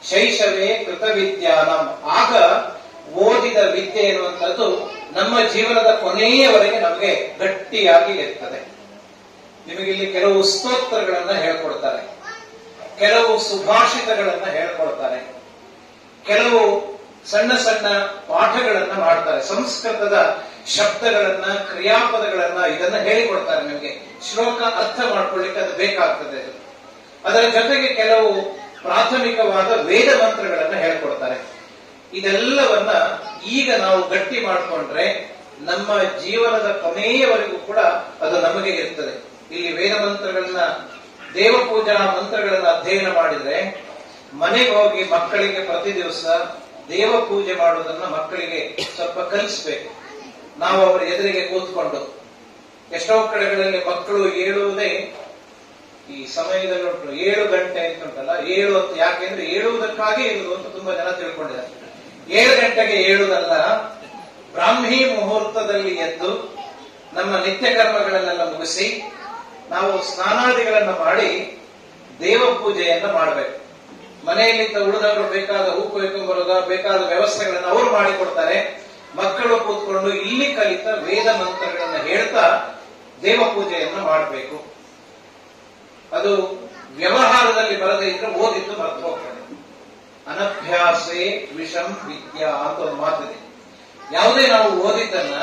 ಶೈಶವೇ ಕೃತವಿದ್ಯಾನಾಂ, ಆಗ ಓದಿದ ವಿದ್ಯೆ ಎನ್ನುವಂಥದ್ದು ನಮ್ಮ ಜೀವನದ ಕೊನೆಯವರೆಗೆ ನಮಗೆ ಗಟ್ಟಿಯಾಗಿ ಇರ್ತದೆ. ನಿಮಗಿಲ್ಲಿ ಕೆಲವು ಸ್ತೋತ್ರಗಳನ್ನ ಹೇಳ್ಕೊಡ್ತಾರೆ, ಕೆಲವು ಸುಭಾಷಿತಗಳನ್ನ ಹೇಳ್ಕೊಡ್ತಾರೆ, ಕೆಲವು ಸಣ್ಣ ಸಣ್ಣ ಪಾಠಗಳನ್ನ ಮಾಡ್ತಾರೆ, ಸಂಸ್ಕೃತದ ಶಬ್ದಗಳನ್ನ ಕ್ರಿಯಾಪದಗಳನ್ನ ಇದನ್ನ ಹೇಳಿಕೊಡ್ತಾರೆ. ನಿಮಗೆ ಶ್ಲೋಕ ಅರ್ಥ ಮಾಡ್ಕೊಳ್ಳಿಕ್ಕೆ ಅದು ಬೇಕಾಗ್ತದೆ. ಅದರ ಜೊತೆಗೆ ಕೆಲವು ಪ್ರಾಥಮಿಕವಾದ ವೇದ ಮಂತ್ರಗಳನ್ನ ಹೇಳ್ಕೊಡ್ತಾರೆ. ಇದೆಲ್ಲವನ್ನ ಈಗ ನಾವು ಗಟ್ಟಿ ಮಾಡಿಕೊಂಡ್ರೆ ನಮ್ಮ ಜೀವನದ ಕೊನೆಯವರೆಗೂ ಕೂಡ ಅದು ನಮಗೆ ಇರ್ತದೆ. ಇಲ್ಲಿ ವೇದ ಮಂತ್ರಗಳನ್ನ ದೇವಪೂಜಾ ಮಂತ್ರಗಳನ್ನ ಅಧ್ಯಯನ ಮಾಡಿದ್ರೆ ಮನೆಗೆ ಹೋಗಿ ಮಕ್ಕಳಿಗೆ ಪ್ರತಿ ದಿವಸ ದೇವ ಪೂಜೆ ಮಾಡುವುದನ್ನ ಮಕ್ಕಳಿಗೆ ಸ್ವಲ್ಪ ಕಲಿಸ್ಬೇಕು. ನಾವು ಅವರ ಎದುರಿಗೆ ಕೂತ್ಕೊಂಡು, ಎಷ್ಟೋ ಕಡೆಗಳಲ್ಲಿ ಮಕ್ಕಳು ಏಳುವುದೇ ಈ ಸಮಯದಲ್ಲಿ ಉಂಟು, 7 ಗಂಟೆ ಅಂತ ಉಂಟಲ್ಲ, 7 ಅಂತ ಯಾಕೆಂದ್ರೆ ಏಳುವುದಕ್ಕಾಗಿ ಇರುವುದು ಅಂತ ತುಂಬಾ ಜನ ತಿಳ್ಕೊಂಡಿದ್ದಾರೆ. 7 ಗಂಟೆಗೆ ಏಳುವುದಲ್ಲ, ಬ್ರಾಹ್ಮಿ ಮುಹೂರ್ತದಲ್ಲಿ ಎದ್ದು ನಮ್ಮ ನಿತ್ಯ ಕರ್ಮಗಳನ್ನೆಲ್ಲ ಮುಗಿಸಿ ನಾವು ಸ್ನಾನಾದಿಗಳನ್ನ ಮಾಡಿ ದೇವ ಪೂಜೆಯನ್ನ ಮಾಡಬೇಕು. ಮನೆಯಲ್ಲಿದ್ದ ಉಳಿದವರು ಬೇಕಾದ ಹೂ ಕೊಯ್ಕೊಂಡ್ಬರೋದ ಬೇಕಾದ ವ್ಯವಸ್ಥೆಗಳನ್ನ ಅವರು ಮಾಡಿಕೊಡ್ತಾರೆ. ಮಕ್ಕಳು ಕೂತ್ಕೊಂಡು ಇಲ್ಲಿ ಕಲಿತ ವೇದ ಮಂತ್ರಗಳನ್ನ ಹೇಳ್ತಾ ದೇವ ಪೂಜೆಯನ್ನ ಮಾಡಬೇಕು. ಅದು ವ್ಯವಹಾರದಲ್ಲಿ ಬರದೇ ಇದ್ರೆ ಓದಿದ್ದು ಮರೆತು ಹೋಗ್ತದೆ. ಅನಭ್ಯಾಸೇ ವಿಷಂ ವಿದ್ಯಾ ಅಂತ ಒಂದು ಮಾತಿದೆ. ಯಾವುದೇ ನಾವು ಓದಿದ್ದನ್ನ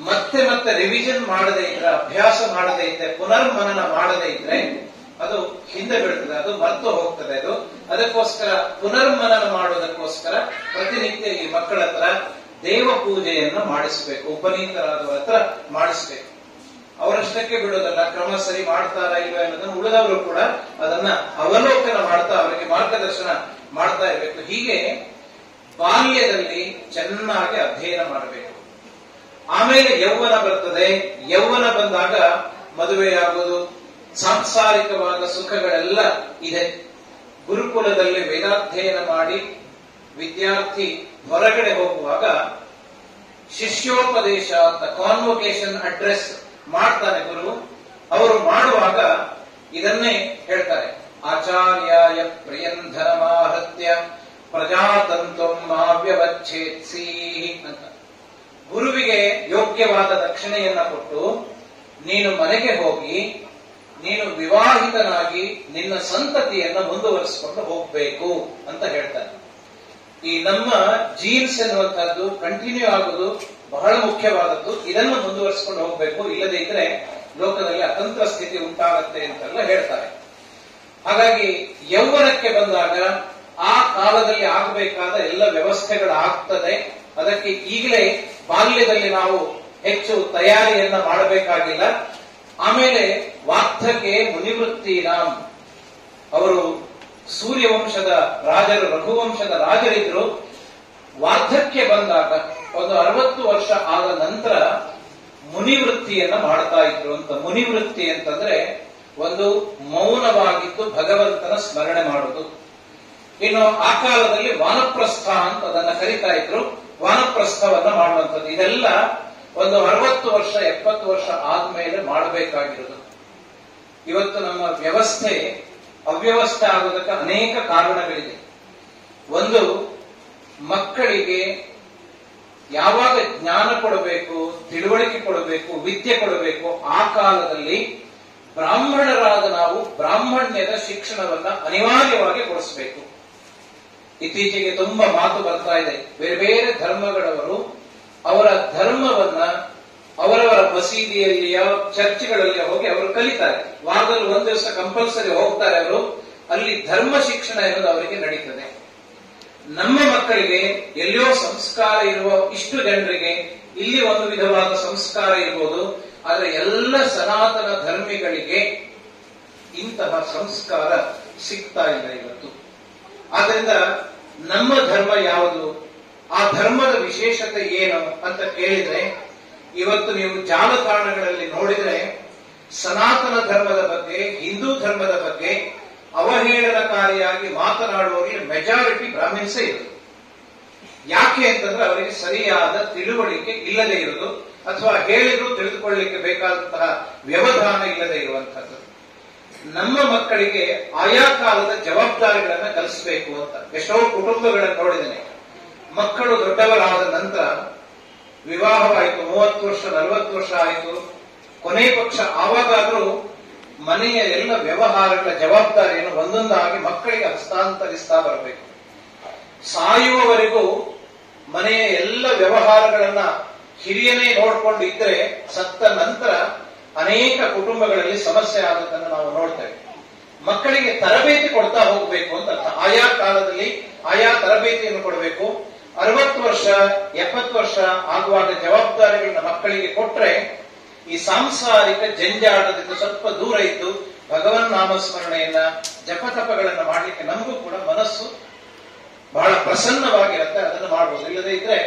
ಮತ್ತೆ ಮತ್ತೆ ರಿವಿಷನ್ ಮಾಡದೇ ಇದ್ರೆ, ಅಭ್ಯಾಸ ಮಾಡದೇ ಇದ್ರೆ, ಪುನರ್ಮನನ ಮಾಡದೇ ಇದ್ರೆ ಅದು ಹಿಂದೆ ಬೀಳ್ತದೆ, ಅದು ಮರೆತು ಹೋಗ್ತದೆ. ಅದು ಅದಕ್ಕೋಸ್ಕರ ಪುನರ್ಮನನ ಮಾಡೋದಕ್ಕೋಸ್ಕರ ಪ್ರತಿನಿತ್ಯ ಈ ಮಕ್ಕಳ ಹತ್ರ ದೇವ ಪೂಜೆಯನ್ನು ಮಾಡಿಸಬೇಕು, ಉಪನೀತರಾದವರ ಹತ್ರ ಮಾಡಿಸಬೇಕು. ಅವರಷ್ಟಕ್ಕೆ ಬಿಡೋದಲ್ಲ, ಕ್ರಮ ಸರಿ ಮಾಡ್ತಾರಾ ಇಲ್ವ ಅನ್ನೋದನ್ನು ಉಳಿದವರು ಕೂಡ ಅದನ್ನ ಅವಲೋಕನ ಮಾಡ್ತಾ ಅವರಿಗೆ ಮಾರ್ಗದರ್ಶನ ಮಾಡ್ತಾ ಇರಬೇಕು. ಹೀಗೆ ಬಾಲ್ಯದಲ್ಲಿ ಚೆನ್ನಾಗಿ ಅಧ್ಯಯನ ಮಾಡಬೇಕು. ಆಮೇಲೆ ಯೌವನ ಬರ್ತದೆ. ಯೌವನ ಬಂದಾಗ ಮದುವೆಯಾಗೋದು, ಸಾಂಸಾರಿಕವಾದ ಸುಖಗಳೆಲ್ಲ ಇದೆ. ಗುರುಕುಲದಲ್ಲಿ ವೇದಾಧ್ಯಯನ ಮಾಡಿ ವಿದ್ಯಾರ್ಥಿ ಹೊರಗಡೆ ಹೋಗುವಾಗ ಶಿಷ್ಯೋಪದೇಶ ಅಂತ ಕಾನ್ವೊಕೇಶನ್ ಅಡ್ರೆಸ್ ಮಾಡ್ತಾನೆ ಗುರು. ಅವರು ಮಾಡುವಾಗ ಇದನ್ನೇ ಹೇಳ್ತಾರೆ, ಆಚಾರ್ಯಾಯ ಪ್ರಿಯಂಧನಮಾಹೃತ್ಯ ಪ್ರಜಾತಂತ್ವಂ ಮಾವ್ಯವಚ್ಛೇತ್ಸಿ ಅಂತ. ಗುರುವಿಗೆ ಯೋಗ್ಯವಾದ ದಕ್ಷಿಣೆಯನ್ನ ಕೊಟ್ಟು ನೀನು ಮನೆಗೆ ಹೋಗಿ ನೀನು ವಿವಾಹಿತನಾಗಿ ನಿನ್ನ ಸಂತತಿಯನ್ನ ಮುಂದುವರಿಸಿಕೊಂಡು ಹೋಗ್ಬೇಕು ಅಂತ ಹೇಳ್ತಾರೆ. ಈ ನಮ್ಮ ಜೀನ್ಸ್ ಎನ್ನುವಂತಹದ್ದು ಕಂಟಿನ್ಯೂ ಆಗುವುದು ಬಹಳ ಮುಖ್ಯವಾದದ್ದು. ಇದನ್ನು ಮುಂದುವರಿಸಿಕೊಂಡು ಹೋಗ್ಬೇಕು, ಇಲ್ಲದೇ ಇದ್ರೆ ಲೋಕದಲ್ಲಿ ಅತಂತ್ರ ಸ್ಥಿತಿ ಉಂಟಾಗತ್ತೆ ಅಂತೆಲ್ಲ ಹೇಳ್ತಾರೆ. ಹಾಗಾಗಿ ಯೌವನಕ್ಕೆ ಬಂದಾಗ ಆ ಕಾಲದಲ್ಲಿ ಆಗಬೇಕಾದ ಎಲ್ಲ ವ್ಯವಸ್ಥೆಗಳಾಗ್ತದೆ. ಅದಕ್ಕೆ ಈಗಲೇ ಬಾಲ್ಯದಲ್ಲಿ ನಾವು ಹೆಚ್ಚು ತಯಾರಿಯನ್ನ ಮಾಡಬೇಕಾಗಿಲ್ಲ. ಆಮೇಲೆ ವಾರ್ಧಕ್ಕೆ ಮುನಿವೃತ್ತಿನಾಂ, ಅವರು ಸೂರ್ಯವಂಶದ ರಾಜರು, ರಘುವಂಶದ ರಾಜರಿದ್ರು. ವಾರ್ಧಕ್ಯ ಬಂದಾಗ ಒಂದು 60 ವರ್ಷ ಆದ ನಂತರ ಮುನಿವೃತ್ತಿಯನ್ನ ಮಾಡ್ತಾ ಇದ್ರು ಅಂತ. ಮುನಿವೃತ್ತಿ ಅಂತಂದ್ರೆ ಒಂದು ಮೌನವಾಗಿದ್ದು ಭಗವಂತನ ಸ್ಮರಣೆ ಮಾಡುವುದು. ಇನ್ನು ಆ ಕಾಲದಲ್ಲಿ ವಾನಪ್ರಸ್ಥ ಅಂತ ಅದನ್ನ ಕರಿತಾ ಇದ್ರು. ವಾನಪ್ರಸ್ಥವನ್ನ ಮಾಡುವಂಥದ್ದು. ಇದೆಲ್ಲ ಒಂದು 60 ವರ್ಷ 70 ವರ್ಷ ಆದ್ಮೇಲೆ ಮಾಡಬೇಕಾಗಿರೋದು. ಇವತ್ತು ನಮ್ಮ ವ್ಯವಸ್ಥೆ ಅವ್ಯವಸ್ಥೆ ಆಗೋದಕ್ಕೆ ಅನೇಕ ಕಾರಣಗಳಿದೆ. ಒಂದು, ಮಕ್ಕಳಿಗೆ ಯಾವಾಗ ಜ್ಞಾನ ಕೊಡಬೇಕು, ತಿಳುವಳಿಕೆ ಕೊಡಬೇಕು, ವಿದ್ಯೆ ಕೊಡಬೇಕು, ಆ ಕಾಲದಲ್ಲಿ ಬ್ರಾಹ್ಮಣರಾದ ನಾವು ಬ್ರಾಹ್ಮಣ್ಯದ ಶಿಕ್ಷಣವನ್ನ ಅನಿವಾರ್ಯವಾಗಿ ಕೊಡಿಸಬೇಕು. ಇತ್ತೀಚೆಗೆ ತುಂಬಾ ಮಾತು ಬರ್ತಾ ಇದೆ. ಬೇರೆ ಬೇರೆ ಧರ್ಮಗಳವರು ಅವರ ಧರ್ಮವನ್ನ ಅವರವರ ಮಸೀದಿಯಲ್ಲಿಯ ಚರ್ಚ್ಗಳಲ್ಲಿ ಹೋಗಿ ಅವರು ಕಲಿತಾರೆ. ವಾರದಲ್ಲಿ 1 ದಿವಸ ಕಂಪಲ್ಸರಿ ಹೋಗ್ತಾರೆ ಅವರು. ಅಲ್ಲಿ ಧರ್ಮ ಶಿಕ್ಷಣ ಎನ್ನುವುದು ಅವರಿಗೆ ನಡೀತದೆ. ನಮ್ಮ ಮಕ್ಕಳಿಗೆ ಎಲ್ಲಿಯೋ ಸಂಸ್ಕಾರ ಇರುವ ಇಷ್ಟು ಜನರಿಗೆ ಇಲ್ಲಿ ಒಂದು ವಿಧವಾದ ಸಂಸ್ಕಾರ ಇರ್ಬೋದು, ಆದ್ರೆ ಎಲ್ಲ ಸನಾತನ ಧರ್ಮಿಗಳಿಗೆ ಇಂತಹ ಸಂಸ್ಕಾರ ಸಿಗ್ತಾ ಇಲ್ಲ ಇವತ್ತು. ಆದ್ರಿಂದ ನಮ್ಮ ಧರ್ಮ ಯಾವುದು, ಆ ಧರ್ಮದ ವಿಶೇಷತೆ ಏನು ಅಂತ ಕೇಳಿದ್ರೆ, ಇವತ್ತು ನೀವು ಜಾಲತಾಣಗಳಲ್ಲಿ ನೋಡಿದ್ರೆ ಸನಾತನ ಧರ್ಮದ ಬಗ್ಗೆ, ಹಿಂದೂ ಧರ್ಮದ ಬಗ್ಗೆ ಅವಹೇಳನಕಾರಿಯಾಗಿ ಮಾತನಾಡುವವರಿಗೆ ಮೆಜಾರಿಟಿ ಬ್ರಾಹ್ಮಿನ್ಸೇ ಇರೋದು. ಯಾಕೆ ಅಂತಂದ್ರೆ ಅವರಿಗೆ ಸರಿಯಾದ ತಿಳುವಳಿಕೆ ಇಲ್ಲದೆ ಇರುವುದು, ಅಥವಾ ಹೇಳಿದ್ರು ತಿಳಿದುಕೊಳ್ಳಲಿಕ್ಕೆ ಬೇಕಾದಂತಹ ವ್ಯವಧಾನ ಇಲ್ಲದೆ ಇರುವಂತಹದ್ದು. ನಮ್ಮ ಮಕ್ಕಳಿಗೆ ಆಯಾ ಕಾಲದ ಜವಾಬ್ದಾರಿಗಳನ್ನ ಕಲಿಸಬೇಕು ಅಂತ ಎಷ್ಟೋ ಕುಟುಂಬಗಳನ್ನು ನೋಡಿದ್ದೇನೆ. ಮಕ್ಕಳು ದೊಡ್ಡವರಾದ ನಂತರ ವಿವಾಹವಾಯಿತು, 30 ವರ್ಷ 40 ವರ್ಷ ಆಯಿತು, ಕೊನೆ ಪಕ್ಷ ಆವಾಗಾದ್ರೂ ಮನೆಯ ಎಲ್ಲ ವ್ಯವಹಾರಗಳ ಜವಾಬ್ದಾರಿಯನ್ನು ಒಂದೊಂದಾಗಿ ಮಕ್ಕಳಿಗೆ ಹಸ್ತಾಂತರಿಸ್ತಾ ಬರಬೇಕು. ಸಾಯುವವರೆಗೂ ಮನೆಯ ಎಲ್ಲ ವ್ಯವಹಾರಗಳನ್ನ ಹಿರಿಯನೇ ನೋಡ್ಕೊಂಡು ಇದ್ರೆ ಸತ್ತ ನಂತರ ಅನೇಕ ಕುಟುಂಬಗಳಲ್ಲಿ ಸಮಸ್ಯೆ ಆಗುತ್ತನ್ನು ನಾವು ನೋಡ್ತೇವೆ. ಮಕ್ಕಳಿಗೆ ತರಬೇತಿ ಕೊಡ್ತಾ ಹೋಗ್ಬೇಕು ಅಂತ ಅರ್ಥ. ಆಯಾ ಕಾಲದಲ್ಲಿ ಆಯಾ ತರಬೇತಿಯನ್ನು ಕೊಡಬೇಕು. 60 ವರ್ಷ 70 ವರ್ಷ ಆಗುವಾಗ ಜವಾಬ್ದಾರಿಗಳನ್ನ ಮಕ್ಕಳಿಗೆ ಕೊಟ್ರೆ ಈ ಸಾಂಸಾರಿಕ ಜಂಜಾಟದಿಂದ ಸ್ವಲ್ಪ ದೂರ ಇದ್ದು ಭಗವನ್ ನಾಮಸ್ಮರಣೆಯನ್ನ ಜಪತಪಗಳನ್ನ ಮಾಡಲಿಕ್ಕೆ ನಮಗೂ ಕೂಡ ಮನಸ್ಸು ಬಹಳ ಪ್ರಸನ್ನವಾಗಿರುತ್ತೆ. ಅದನ್ನು ಮಾಡಬಹುದು. ಇಲ್ಲದೆ ಇದ್ರೆ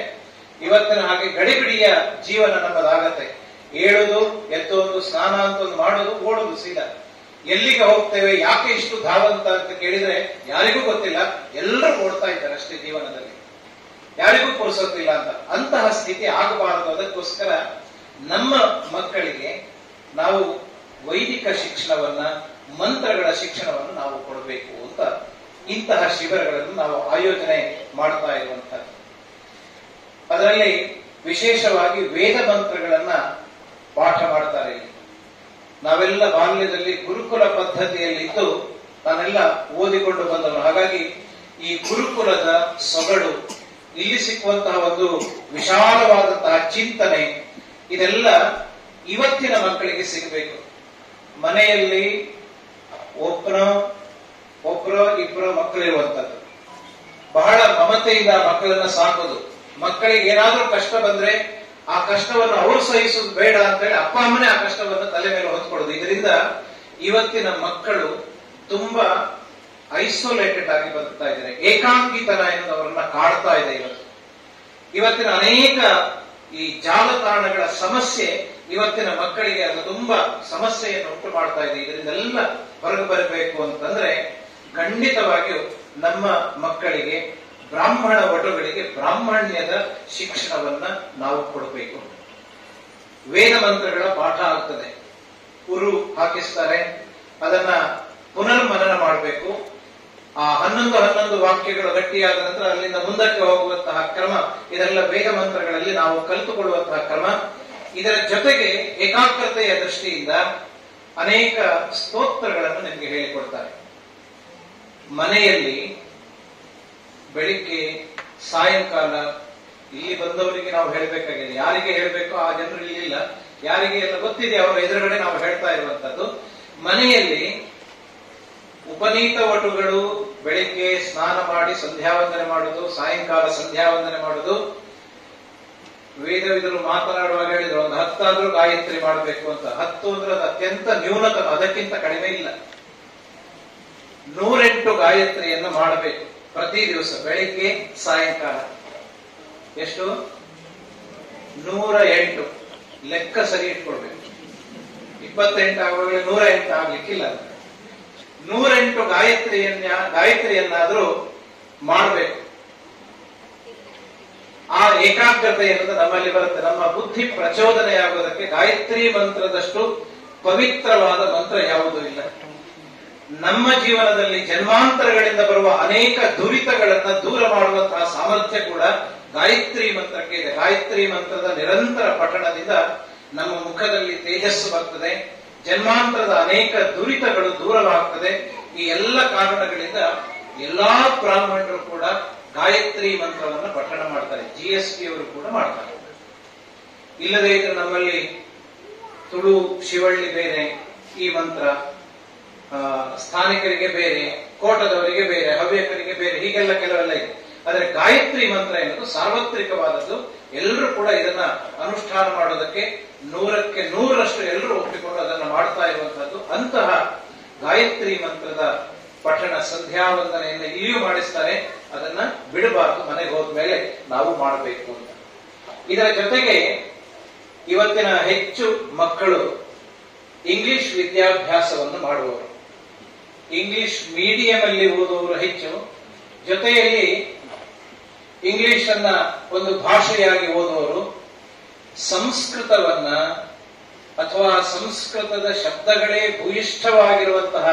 ಇವತ್ತಿನ ಹಾಗೆ ಗಡಿಬಿಡಿಯ ಜೀವನ ನಮ್ಮದಾಗತ್ತೆ. ಏಳುದು, ಎತ್ತುವುದು, ಸ್ನಾನ ಅಂತ ಒಂದು ಮಾಡೋದು, ಓಡುದು ಸೀದಾ. ಎಲ್ಲಿಗೆ ಹೋಗ್ತೇವೆ, ಯಾಕೆ ಇಷ್ಟು ಧಾವಂತ ಅಂತ ಕೇಳಿದ್ರೆ ಯಾರಿಗೂ ಗೊತ್ತಿಲ್ಲ. ಎಲ್ಲರೂ ಓಡ್ತಾ ಇದ್ದಾರೆ ಅಷ್ಟೇ ಜೀವನದಲ್ಲಿ, ಯಾರಿಗೂ ಪುರುಸೊತ್ತಿಲ್ಲ ಅಂತ. ಅಂತಹ ಸ್ಥಿತಿ ಆಗಬಾರದು. ಅದಕ್ಕೋಸ್ಕರ ನಮ್ಮ ಮಕ್ಕಳಿಗೆ ನಾವು ವೈದಿಕ ಶಿಕ್ಷಣವನ್ನ, ಮಂತ್ರಗಳ ಶಿಕ್ಷಣವನ್ನು ನಾವು ಕೊಡಬೇಕು ಅಂತ ಇಂತಹ ಶಿಬಿರಗಳನ್ನು ನಾವು ಆಯೋಜನೆ ಮಾಡ್ತಾ ಇರುವಂತಹದ್ದು. ಅದರಲ್ಲಿ ವಿಶೇಷವಾಗಿ ವೇದ ಮಂತ್ರಗಳನ್ನ ಪಾಠ ಮಾಡ್ತಾರೆ. ನಾವೆಲ್ಲ ಬಾಲ್ಯದಲ್ಲಿ ಗುರುಕುಲ ಪದ್ಧತಿಯಲ್ಲಿದ್ದು ನಾನೆಲ್ಲ ಓದಿಕೊಂಡು ಬಂದವನು. ಹಾಗಾಗಿ ಈ ಗುರುಕುಲದ ಸೊಗಡು, ಇಲ್ಲಿ ಸಿಕ್ಕುವಂತಹ ಒಂದು ವಿಶಾಲವಾದಂತಹ ಚಿಂತನೆ, ಇದೆಲ್ಲ ಇವತ್ತಿನ ಮಕ್ಕಳಿಗೆ ಸಿಗಬೇಕು. ಮನೆಯಲ್ಲಿ ಒಬ್ಬರೋ ಇಬ್ಬರು ಮಕ್ಕಳಿರುವಂತದ್ದು, ಬಹಳ ಮಮತೆಯಿಂದ ಮಕ್ಕಳನ್ನ ಸಾಕೋದು. ಮಕ್ಕಳಿಗೆ ಏನಾದ್ರೂ ಕಷ್ಟ ಬಂದ್ರೆ ಆ ಕಷ್ಟವನ್ನು ಅವರು ಸಹಿಸೋದು ಬೇಡ ಅಂತ ಹೇಳಿ ಅಪ್ಪ ಅಮ್ಮನೇ ಆ ಕಷ್ಟವನ್ನು ತಲೆ ಮೇಲೆ ಹೊತ್ಕೊಳ್ಳೋದು. ಇದರಿಂದ ಇವತ್ತಿನ ಮಕ್ಕಳು ತುಂಬಾ ಐಸೋಲೇಟೆಡ್ ಆಗಿ ಬದುಕ್ತಾ ಇದ್ದಾರೆ. ಏಕಾಂಗಿತನ ಎನ್ನುವುದು ಅವರನ್ನ ಕಾಡ್ತಾ ಇದೆ. ಇವತ್ತಿನ ಅನೇಕ ಈ ಜಾಲತಾಣಗಳ ಸಮಸ್ಯೆ ಇವತ್ತಿನ ಮಕ್ಕಳಿಗೆ ಅದು ತುಂಬಾ ಸಮಸ್ಯೆಯನ್ನು ಉಂಟು ಮಾಡ್ತಾ ಇದೆ. ಇದರಿಂದೆಲ್ಲ ಹೊರಗೆ ಬರಬೇಕು ಅಂತಂದ್ರೆ ಖಂಡಿತವಾಗಿಯೂ ನಮ್ಮ ಮಕ್ಕಳಿಗೆ, ಬ್ರಾಹ್ಮಣ ವಟುಗಳಿಗೆ ಬ್ರಾಹ್ಮಣ್ಯದ ಶಿಕ್ಷಣವನ್ನ ನಾವು ಕೊಡಬೇಕು. ವೇದ ಮಂತ್ರಗಳ ಪಾಠ ಆಗ್ತದೆ. ಉರು ಹಾಕಿಸ್ತಾರೆ. ಅದನ್ನ ಪುನರ್ಮನನ ಮಾಡಬೇಕು. ಆ 11 ವಾಕ್ಯಗಳು ಗಟ್ಟಿಯಾದ ನಂತರ ಅಲ್ಲಿಂದ ಮುಂದಕ್ಕೆ ಹೋಗುವಂತಹ ಕ್ರಮ, ಇದೆಲ್ಲ ವೇದ ಮಂತ್ರಗಳಲ್ಲಿ ನಾವು ಕಲಿತುಕೊಳ್ಳುವಂತಹ ಕ್ರಮ. ಇದರ ಜೊತೆಗೆ ಏಕಾಗ್ರತೆಯ ದೃಷ್ಟಿಯಿಂದ ಅನೇಕ ಸ್ತೋತ್ರಗಳನ್ನು ನಿಮಗೆ ಹೇಳಿಕೊಡ್ತಾರೆ. ಮನೆಯಲ್ಲಿ ಬೆಳಿಗ್ಗೆ ಸಾಯಂಕಾಲ ಇಲ್ಲಿ ಬಂದವರಿಗೆ ನಾವು ಹೇಳಬೇಕಾಗಿದೆ. ಯಾರಿಗೆ ಹೇಳಬೇಕು ಆ ಜನರು ಇಲ್ಲಿಲ್ಲ, ಯಾರಿಗೆ ಎಲ್ಲ ಗೊತ್ತಿದೆ ಅವರ ಎದುರುಗಡೆ ನಾವು ಹೇಳ್ತಾ ಇರುವಂತದ್ದು. ಮನೆಯಲ್ಲಿ ಉಪನೀತ ವಟುಗಳು ಬೆಳಿಗ್ಗೆ ಸ್ನಾನ ಮಾಡಿ ಸಂಧ್ಯಾವಂದನೆ ಮಾಡುವುದು, ಸಾಯಂಕಾಲ ಸಂಧ್ಯಾವಂದನೆ ಮಾಡುವುದು. ವೇದವಿದರು ಮಾತನಾಡುವಾಗ ಹೇಳಿದ್ರು ಒಂದು 10 ಗಾಯತ್ರಿ ಮಾಡಬೇಕು ಅಂತ. 10 ಅಂದ್ರೆ ಅದು ಅತ್ಯಂತ ನ್ಯೂನತಮ, ಅದಕ್ಕಿಂತ ಕಡಿಮೆ ಇಲ್ಲ. 108 ಗಾಯತ್ರಿಯನ್ನು ಮಾಡಬೇಕು ಪ್ರತಿ ದಿವಸ, ಬೆಳಿಗ್ಗೆ ಸಾಯಂಕಾಲ. ಎಷ್ಟು? 108. ಲೆಕ್ಕ ಸರಿ ಇಟ್ಕೊಳ್ಬೇಕು. 28 ಆಗುವಾಗಲೇ 108 ಆಗ್ಲಿಕ್ಕಿಲ್ಲ. 108 ಗಾಯತ್ರಿಯನ್ನಾದ್ರೂ ಮಾಡಬೇಕು. ಆ ಏಕಾಗ್ರತೆ ಎನ್ನುವುದು ನಮ್ಮಲ್ಲಿ ಬರುತ್ತೆ. ನಮ್ಮ ಬುದ್ಧಿ ಪ್ರಚೋದನೆಯಾಗುವುದಕ್ಕೆ ಗಾಯತ್ರಿ ಮಂತ್ರದಷ್ಟು ಪವಿತ್ರವಾದ ಮಂತ್ರ ಯಾವುದೂ ಇಲ್ಲ. ನಮ್ಮ ಜೀವನದಲ್ಲಿ ಜನ್ಮಾಂತರಗಳಿಂದ ಬರುವ ಅನೇಕ ದುರಿತಗಳನ್ನ ದೂರ ಮಾಡುವಂತಹ ಸಾಮರ್ಥ್ಯ ಕೂಡ ಗಾಯತ್ರಿ ಮಂತ್ರಕ್ಕೆ ಇದೆ. ಗಾಯತ್ರಿ ಮಂತ್ರದ ನಿರಂತರ ಪಠಣದಿಂದ ನಮ್ಮ ಮುಖದಲ್ಲಿ ತೇಜಸ್ಸು ಬರ್ತದೆ, ಜನ್ಮಾಂತರದ ಅನೇಕ ದುರಿತಗಳು ದೂರವಾಗ್ತದೆ. ಈ ಎಲ್ಲ ಕಾರಣಗಳಿಂದ ಎಲ್ಲಾ ಬ್ರಾಹ್ಮಣರು ಕೂಡ ಗಾಯತ್ರಿ ಮಂತ್ರವನ್ನು ಪಠಣ ಮಾಡ್ತಾರೆ. GST ಅವರು ಕೂಡ ಮಾಡ್ತಾರೆ. ಇಲ್ಲದೇ ಇದ್ರೆ ನಮ್ಮಲ್ಲಿ ತುಳು ಶಿವಳ್ಳಿ ಬೇರೆ ಈ ಮಂತ್ರ, ಸ್ಥಾನಿಕರಿಗೆ ಬೇರೆ, ಕೋಟದವರಿಗೆ ಬೇರೆ, ಹವ್ಯಕರಿಗೆ ಬೇರೆ, ಹೀಗೆಲ್ಲ ಕೆಲವೆಲ್ಲ ಇದೆ. ಆದರೆ ಗಾಯತ್ರಿ ಮಂತ್ರ ಎನ್ನುವುದು ಸಾರ್ವತ್ರಿಕವಾದದ್ದು. ಎಲ್ಲರೂ ಕೂಡ ಇದನ್ನ ಅನುಷ್ಠಾನ ಮಾಡೋದಕ್ಕೆ 100ಕ್ಕೆ 100ರಷ್ಟು ಎಲ್ಲರೂ ಒಪ್ಪಿಕೊಂಡು ಅದನ್ನು ಮಾಡ್ತಾ ಇರುವಂತಹದ್ದು. ಅಂತಹ ಗಾಯತ್ರಿ ಮಂತ್ರದ ಪಠಣ ಸಂಧ್ಯಾವಂದನೆಯನ್ನು ಇಲ್ಲಿಯೂ ಮಾಡಿಸ್ತಾರೆ. ಅದನ್ನ ಬಿಡಬಾರದು, ಮನೆಗೆ ಹೋದ್ಮೇಲೆ ನಾವು ಮಾಡಬೇಕು ಅಂತ. ಇದರ ಜೊತೆಗೆ ಇವತ್ತಿನ ಹೆಚ್ಚು ಮಕ್ಕಳು ಇಂಗ್ಲಿಷ್ ವಿದ್ಯಾಭ್ಯಾಸವನ್ನು ಮಾಡುವವರು, ಇಂಗ್ಲಿಷ್ ಮೀಡಿಯಂ ಅಲ್ಲಿ ಓದುವವರು ಹೆಚ್ಚು. ಜೊತೆಯಲ್ಲಿ ಇಂಗ್ಲಿಷ್ ಅನ್ನ ಒಂದು ಭಾಷೆಯಾಗಿ ಓದುವವರು ಸಂಸ್ಕೃತವನ್ನ ಅಥವಾ ಸಂಸ್ಕೃತದ ಶಬ್ದಗಳೇ ಭೂಯಿಷ್ಠವಾಗಿರುವಂತಹ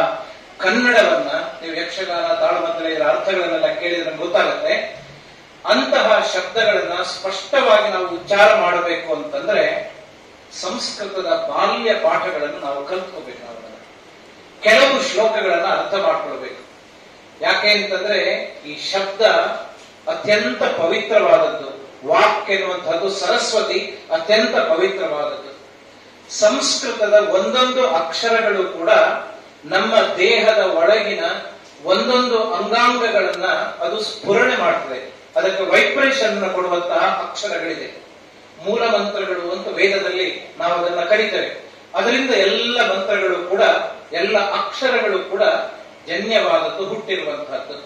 ಕನ್ನಡವನ್ನ, ನೀವು ಯಕ್ಷಗಾನ ತಾಳಮದ್ದಲೆ ಇದರ ಅರ್ಥಗಳನ್ನೆಲ್ಲ ಕೇಳಿದ್ರೆ ಗೊತ್ತಾಗುತ್ತೆ. ಅಂತಹ ಶಬ್ದಗಳನ್ನ ಸ್ಪಷ್ಟವಾಗಿ ನಾವು ಉಚ್ಚಾರ ಮಾಡಬೇಕು ಅಂತಂದ್ರೆ ಸಂಸ್ಕೃತದ ಬಾಲ್ಯ ಪಾಠಗಳನ್ನು ನಾವು ಕಲ್ತ್ಕೋಬೇಕು. ನಾವು ಕೆಲವು ಶ್ಲೋಕಗಳನ್ನ ಅರ್ಥ ಮಾಡ್ಕೊಳ್ಬೇಕು. ಯಾಕೆ ಅಂತಂದ್ರೆ ಈ ಶಬ್ದ ಅತ್ಯಂತ ಪವಿತ್ರವಾದದ್ದು. ವಾಕ್ ಎನ್ನುವಂತಹದ್ದು ಸರಸ್ವತಿ ಅತ್ಯಂತ ಪವಿತ್ರವಾದದ್ದು. ಸಂಸ್ಕೃತದ ಒಂದೊಂದು ಅಕ್ಷರಗಳು ಕೂಡ ನಮ್ಮ ದೇಹದ ಒಳಗಿನ ಒಂದೊಂದು ಅಂಗಾಂಗಗಳನ್ನ ಅದು ಸ್ಫುರಣೆ ಮಾಡ್ತದೆ. ಅದಕ್ಕೆ ವೈಬ್ರೇಷನ್ ಕೊಡುವಂತಹ ಅಕ್ಷರಗಳಿದೆ. ಮೂಲ ಮಂತ್ರಗಳು ಅಂತ ವೇದದಲ್ಲಿ ನಾವು ಅದನ್ನ ಕರೀತೇವೆ. ಅದರಿಂದ ಎಲ್ಲ ಮಂತ್ರಗಳು ಕೂಡ, ಎಲ್ಲ ಅಕ್ಷರಗಳು ಕೂಡ ಜನ್ಯವಾದದ್ದು, ಹುಟ್ಟಿರುವಂತಹದ್ದು.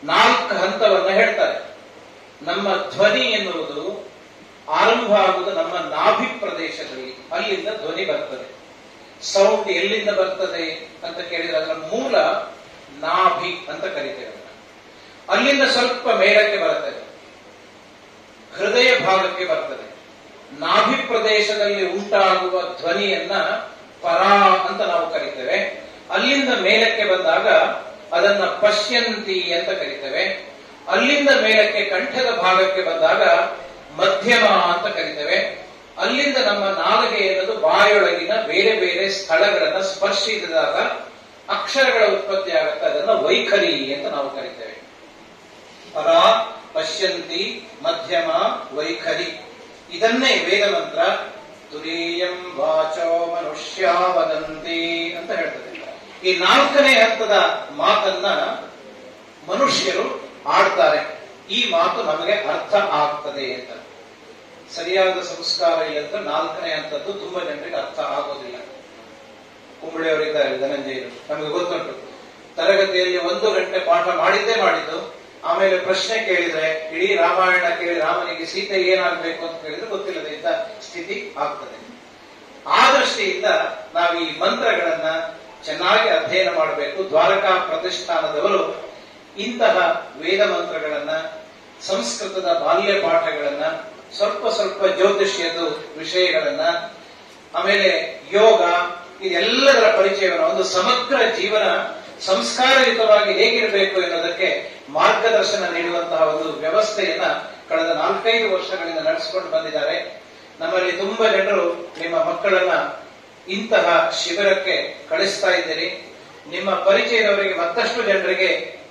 4 ಹಂತವನ್ನ ಹೇಳ್ತಾರೆ. ನಮ್ಮ ಧ್ವನಿ ಎನ್ನುವುದು ಆರಂಭ ಆಗುವುದು ನಮ್ಮ ನಾಭಿ ಪ್ರದೇಶದಲ್ಲಿ, ಅಲ್ಲಿಂದ ಧ್ವನಿ ಬರ್ತದೆ. ಸೌಂಡ್ ಎಲ್ಲಿಂದ ಬರ್ತದೆ ಅಂತ ಕೇಳಿದ್ರೆ ಅದರ ಮೂಲ ನಾಭಿ ಅಂತ ಕರೀತೇವೆ. ಅಲ್ಲಿಂದ ಸ್ವಲ್ಪ ಮೇಲಕ್ಕೆ ಬರ್ತದೆ, ಹೃದಯ ಭಾಗಕ್ಕೆ ಬರ್ತದೆ. ನಾಭಿ ಪ್ರದೇಶದಲ್ಲಿ ಉಂಟಾಗುವ ಧ್ವನಿಯನ್ನ ಪರ ಅಂತ ನಾವು ಕರಿತೇವೆ. ಅಲ್ಲಿಂದ ಮೇಲಕ್ಕೆ ಬಂದಾಗ ಅದನ್ನ ಪಶ್ಯಂತಿ ಅಂತ ಕರಿತೇವೆ. ಅಲ್ಲಿಂದ ಮೇಲಕ್ಕೆ ಕಂಠದ ಭಾಗಕ್ಕೆ ಬಂದಾಗ ಮಧ್ಯಮ ಅಂತ ಕರಿತೇವೆ. ಅಲ್ಲಿಂದ ನಮ್ಮ ನಾಲಿಗೆ ಎನ್ನುವುದು ಬಾಯೊಳಗಿನ ಬೇರೆ ಬೇರೆ ಸ್ಥಳಗಳನ್ನ ಸ್ಪರ್ಶಿಸಿದಾಗ ಅಕ್ಷರಗಳ ಉತ್ಪತ್ತಿ ಆಗುತ್ತೆ. ಅದನ್ನ ವೈಖರಿ ಅಂತ ನಾವು ಕರಿತೇವೆ. ಪರ, ಪಶ್ಯಂತಿ, ಮಧ್ಯಮ, ವೈಖರಿ. ಇದನ್ನೇ ವೇದ ಮಂತ್ರ ತುರೀಯಂ ವಾಚೋ ಮನುಷ್ಯ ವದಂತಿ ಅಂತ ಹೇಳ್ತದೆ. ಈ 4ನೇ ಹಂತದ ಮಾತನ್ನ ಮನುಷ್ಯರು ಆಡ್ತಾರೆ. ಈ ಮಾತು ನಮಗೆ ಅರ್ಥ ಆಗ್ತದೆ ಅಂತ. ಸರಿಯಾದ ಸಂಸ್ಕಾರ ಇಲ್ಲ ಅಂತ 4ನೇ ಹಂತದ್ದು ತುಂಬಾ ಜನರಿಗೆ ಅರ್ಥ ಆಗೋದಿಲ್ಲ. ಕುಂಬಳೆಯವರಿದ್ದಾರೆ, ಧನಂಜಯರು, ನಮಗೆ ಗೊತ್ತುಂಟು. ತರಗತಿಯಲ್ಲಿ 1 ಗಂಟೆ ಪಾಠ ಮಾಡಿದ್ದು, ಆಮೇಲೆ ಪ್ರಶ್ನೆ ಕೇಳಿದ್ರೆ ಇಡೀ ರಾಮಾಯಣ ಕೇಳಿ ರಾಮನಿಗೆ ಸೀತೆ ಏನಾಗಬೇಕು ಅಂತ ಕೇಳಿದ್ರೆ ಗೊತ್ತಿಲ್ಲದೆ ಇದ್ದ ಸ್ಥಿತಿ ಆಗ್ತದೆ. ಆ ದೃಷ್ಟಿಯಿಂದ ನಾವು ಈ ಮಂತ್ರಗಳನ್ನ ಚೆನ್ನಾಗಿ ಅಧ್ಯಯನ ಮಾಡಬೇಕು. ದ್ವಾರಕಾ ಪ್ರತಿಷ್ಠಾನದವರು ಇಂತಹ ವೇದ ಮಂತ್ರಗಳನ್ನ, ಸಂಸ್ಕೃತದ ಬಾಲ್ಯ ಪಾಠಗಳನ್ನ, ಸ್ವಲ್ಪ ಸ್ವಲ್ಪ ಜ್ಯೋತಿಷ್ಯದ ವಿಷಯಗಳನ್ನ ಆಮೇಲೆ ಯೋಗ, ಇದೆಲ್ಲದರ ಪರಿಚಯವನ್ನು, ಒಂದು ಸಮಗ್ರ ಜೀವನ ಸಂಸ್ಕಾರಯುತವಾಗಿ ಹೇಗಿರಬೇಕು ಎನ್ನುವುದಕ್ಕೆ ಮಾರ್ಗದರ್ಶನ ನೀಡುವಂತಹ ಒಂದು ವ್ಯವಸ್ಥೆಯನ್ನ ಕಳೆದ 4-5 ವರ್ಷಗಳಿಂದ ನಡೆಸಿಕೊಂಡು ಬಂದಿದ್ದಾರೆ. ನಮ್ಮಲ್ಲಿ ತುಂಬಾ ಜನರು ನಿಮ್ಮ ಮಕ್ಕಳನ್ನ ಇಂತಹ ಶಿಬಿರಕ್ಕೆ ಕಳಿಸ್ತಾ ಇದ್ದೀರಿ. ನಿಮ್ಮ ಪರಿಚಯದವರಿಗೆ ಮತ್ತಷ್ಟು ಜನರಿಗೆ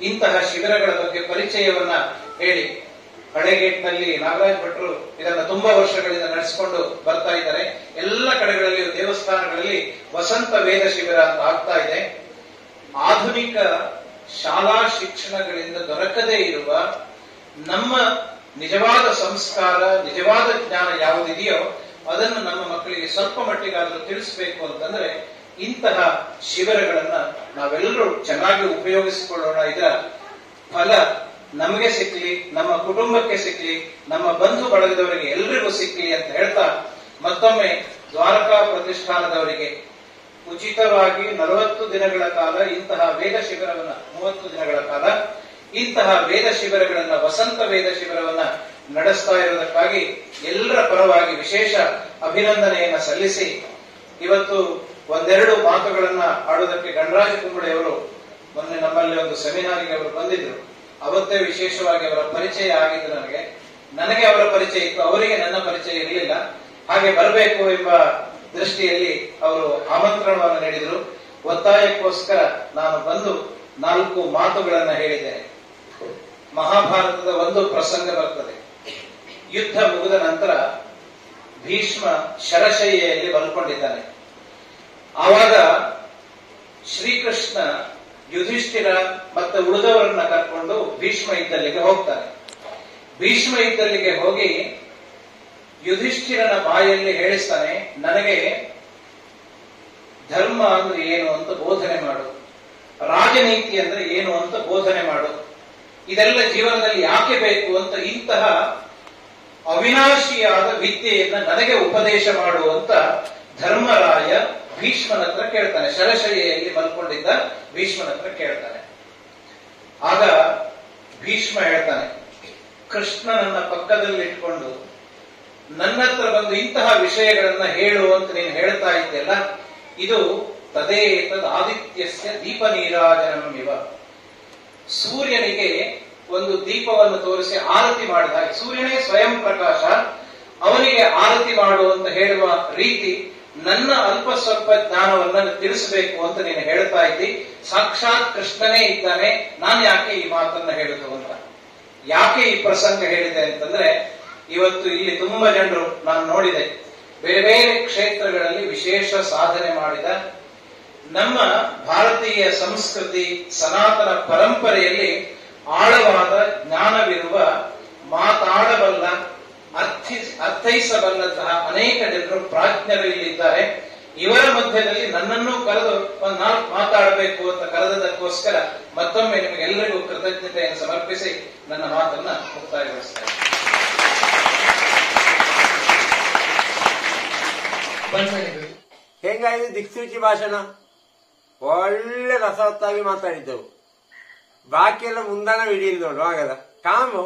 ಇಂತಹ ಶಿಬಿರಗಳ ಬಗ್ಗೆ ಪರಿಚಯವನ್ನ ಹೇಳಿ. ಹಳೆಗೇಟ್ನಲ್ಲಿ ನಾಗರಾಜ್ ಭಟ್ರು ಇದನ್ನ ತುಂಬಾ ವರ್ಷಗಳಿಂದ ನಡೆಸಿಕೊಂಡು ಬರ್ತಾ ಇದ್ದಾರೆ. ಎಲ್ಲ ಕಡೆಗಳಲ್ಲಿಯೂ ದೇವಸ್ಥಾನಗಳಲ್ಲಿ ವಸಂತ ವೇದ ಶಿಬಿರ ಅಂತ ಆಗ್ತಾ ಇದೆ. ಆಧುನಿಕ ಶಾಲಾ ಶಿಕ್ಷಣಗಳಿಂದ ದೊರಕದೇ ಇರುವ ನಮ್ಮ ನಿಜವಾದ ಸಂಸ್ಕಾರ, ನಿಜವಾದ ಜ್ಞಾನ ಯಾವುದಿದೆಯೋ ಅದನ್ನು ನಮ್ಮ ಮಕ್ಕಳಿಗೆ ಸ್ವಲ್ಪ ಮಟ್ಟಿಗಾದರೂ ತಿಳಿಸಬೇಕು ಅಂತಂದ್ರೆ ಇಂತಹ ಶಿಬಿರಗಳನ್ನ ನಾವೆಲ್ಲರೂ ಚೆನ್ನಾಗಿ ಉಪಯೋಗಿಸಿಕೊಳ್ಳೋಣ. ಇದರ ಫಲ ನಮಗೆ ಸಿಕ್ಲಿ, ನಮ್ಮ ಕುಟುಂಬಕ್ಕೆ ಸಿಕ್ಲಿ, ನಮ್ಮ ಬಂಧು ಬಳಗದವರಿಗೆ ಎಲ್ರಿಗೂ ಸಿಕ್ಲಿ ಅಂತ ಹೇಳ್ತಾ ಮತ್ತೊಮ್ಮೆ ದ್ವಾರಕಾ ಪ್ರತಿಷ್ಠಾನದವರಿಗೆ ಉಚಿತವಾಗಿ 40 ದಿನಗಳ ಕಾಲ ಇಂತಹ ವೇದ ಶಿಬಿರವನ್ನ, 30 ದಿನಗಳ ಕಾಲ ಇಂತಹ ವೇದ ಶಿಬಿರಗಳನ್ನ, ವಸಂತ ವೇದ ಶಿಬಿರವನ್ನ ನಡೆಸ್ತಾ ಇರುವುದಕ್ಕಾಗಿ ಎಲ್ಲರ ಪರವಾಗಿ ವಿಶೇಷ ಅಭಿನಂದನೆಯನ್ನ ಸಲ್ಲಿಸಿ, ಇವತ್ತು ಒಂದೆರಡು ಮಾತುಗಳನ್ನ ಆಡುವುದಕ್ಕೆ ಗಣರಾಜ ಕುಂಬಳೆಯವರು ಮೊನ್ನೆ ನಮ್ಮಲ್ಲಿ ಒಂದು ಸೆಮಿನಾರಿಗೆ ಅವರು ಬಂದಿದ್ರು. ಅವತ್ತೇ ವಿಶೇಷವಾಗಿ ಅವರ ಪರಿಚಯ ಆಗಿದ್ದು ನನಗೆ ಅವರ ಪರಿಚಯ ಇತ್ತು, ಅವರಿಗೆ ನನ್ನ ಪರಿಚಯ ಇರಲಿಲ್ಲ. ಹಾಗೆ ಬರಬೇಕು ಎಂಬ ದೃಷ್ಟಿಯಲ್ಲಿ ಅವರು ಆಮಂತ್ರಣವನ್ನು ನೀಡಿದರು. ಒತ್ತಾಯಕ್ಕೋಸ್ಕರ ನಾನು ಬಂದು 4 ಮಾತುಗಳನ್ನ ಹೇಳಿದ್ದೇನೆ. ಮಹಾಭಾರತದ ಒಂದು ಪ್ರಸಂಗ ಬರ್ತದೆ. ಯುದ್ಧ ಮುಗಿದ ನಂತರ ಭೀಷ್ಮ ಶರಶಯ್ಯೆಯಲ್ಲಿ ಮಲ್ಕೊಂಡಿದ್ದಾನೆ. ಆವಾಗ ಶ್ರೀಕೃಷ್ಣ ಯುಧಿಷ್ಠಿರ ಮತ್ತು ಉಳಿದವರನ್ನ ಕರ್ಕೊಂಡು ಭೀಷ್ಮ ಇದ್ದಲ್ಲಿಗೆ ಹೋಗ್ತಾನೆ. ಭೀಷ್ಮ ಇದ್ದಲ್ಲಿಗೆ ಹೋಗಿ ಯುಧಿಷ್ಠಿರನ ಬಾಯಲ್ಲಿ ಹೇಳಿಸ್ತಾನೆ, ನನಗೆ ಧರ್ಮ ಅಂದ್ರೆ ಏನು ಅಂತ ಬೋಧನೆ ಮಾಡು, ರಾಜನೀತಿ ಅಂದ್ರೆ ಏನು ಅಂತ ಬೋಧನೆ ಮಾಡು, ಇದೆಲ್ಲ ಜೀವನದಲ್ಲಿ ಯಾಕೆ ಬೇಕು ಅಂತ ಇಂತಹ ಅವಿನಾಶಿಯಾದ ವಿದ್ಯೆಯನ್ನ ನನಗೆ ಉಪದೇಶ ಮಾಡುವಂತ ಧರ್ಮರಾಯ ಭೀಷ್ಮನ ಹತ್ರ ಕೇಳ್ತಾನೆ. ಶರಶಯ್ಯೆಯಲ್ಲಿ ಮಲ್ಕೊಂಡಿದ್ದ ಭೀಷ್ಮನ ಹತ್ರ ಕೇಳ್ತಾನೆ. ಆಗ ಭೀಷ್ಮ ಹೇಳ್ತಾನೆ, ಕೃಷ್ಣನನ್ನ ಪಕ್ಕದಲ್ಲಿ ಇಟ್ಕೊಂಡು ನನ್ನ ಹತ್ರ ಬಂದು ಇಂತಹ ವಿಷಯಗಳನ್ನ ಹೇಳು ಅಂತ ನೀನು ಹೇಳ್ತಾ ಇದ್ದೆಲ್ಲ, ಇದು ತದೇತದ್ ಆದಿತ್ಯಸ್ಯ ದೀಪ ನೀರಾಜನಮಿವ. ಸೂರ್ಯನಿಗೆ ಒಂದು ದೀಪವನ್ನು ತೋರಿಸಿ ಆರತಿ ಮಾಡಿದಾಗ, ಸೂರ್ಯನೇ ಸ್ವಯಂ ಪ್ರಕಾಶ, ಅವನಿಗೆ ಆರತಿ ಮಾಡು ಅಂತ ಹೇಳುವ ರೀತಿ ನನ್ನ ಅಲ್ಪ ಸ್ವಲ್ಪ ಜ್ಞಾನವನ್ನ ತಿಳಿಸಬೇಕು ಅಂತ ನೀನು ಹೇಳ್ತಾ ಇದ್ದಿ. ಸಾಕ್ಷಾತ್ ಕೃಷ್ಣನೇ ಇದ್ದಾನೆ, ನಾನು ಯಾಕೆ ಈ ಮಾತನ್ನ ಹೇಳುದು ಅಂತ. ಯಾಕೆ ಈ ಪ್ರಸಂಗ ಹೇಳಿದೆ ಅಂತಂದ್ರೆ, ಇವತ್ತು ಇಲ್ಲಿ ತುಂಬಾ ಜನರು ನಾನು ನೋಡಿದೆ, ಬೇರೆ ಬೇರೆ ಕ್ಷೇತ್ರಗಳಲ್ಲಿ ವಿಶೇಷ ಸಾಧನೆ ಮಾಡಿದ ನಮ್ಮ ಭಾರತೀಯ ಸಂಸ್ಕೃತಿ ಸನಾತನ ಪರಂಪರೆಯಲ್ಲಿ ಆಳವಾದ ಜ್ಞಾನವಿರುವ, ಮಾತಾಡಬಲ್ಲ, ಅರ್ಥೈಸಬಲ್ಲಂತಹ ಅನೇಕ ಜನರು ಪ್ರಾಜ್ಞರು ಇಲ್ಲಿದ್ದಾರೆ. ಇವರ ಮಧ್ಯದಲ್ಲಿ ನನ್ನನ್ನು ಕರೆದು ಒಂದು 4 ಮಾತಾಡಬೇಕು ಅಂತ ಕರೆದದಕ್ಕೋಸ್ಕರ ಮತ್ತೊಮ್ಮೆ ನಿಮಗೆಲ್ಲರಿಗೂ ಕೃತಜ್ಞತೆಯನ್ನು ಸಮರ್ಪಿಸಿ ನನ್ನ ಮಾತನ್ನ ಮುಕ್ತಾಯಗೊಳಿಸ್ತೇನೆ. ಹೆಂಗಾಯ್ತು ದಿಕ್ಸೂಚಿ ಭಾಷಣ? ಒಳ್ಳೆ ರಸವತ್ತಾಗಿ ಮಾತಾಡಿದ್ದೆವು. ಬಾಕಿ ಎಲ್ಲ ಮುಂದಾನ ಹಿಡಿಯಿಲ್ಲ ನೋಡು, ಆಗದ ಕಾಮು.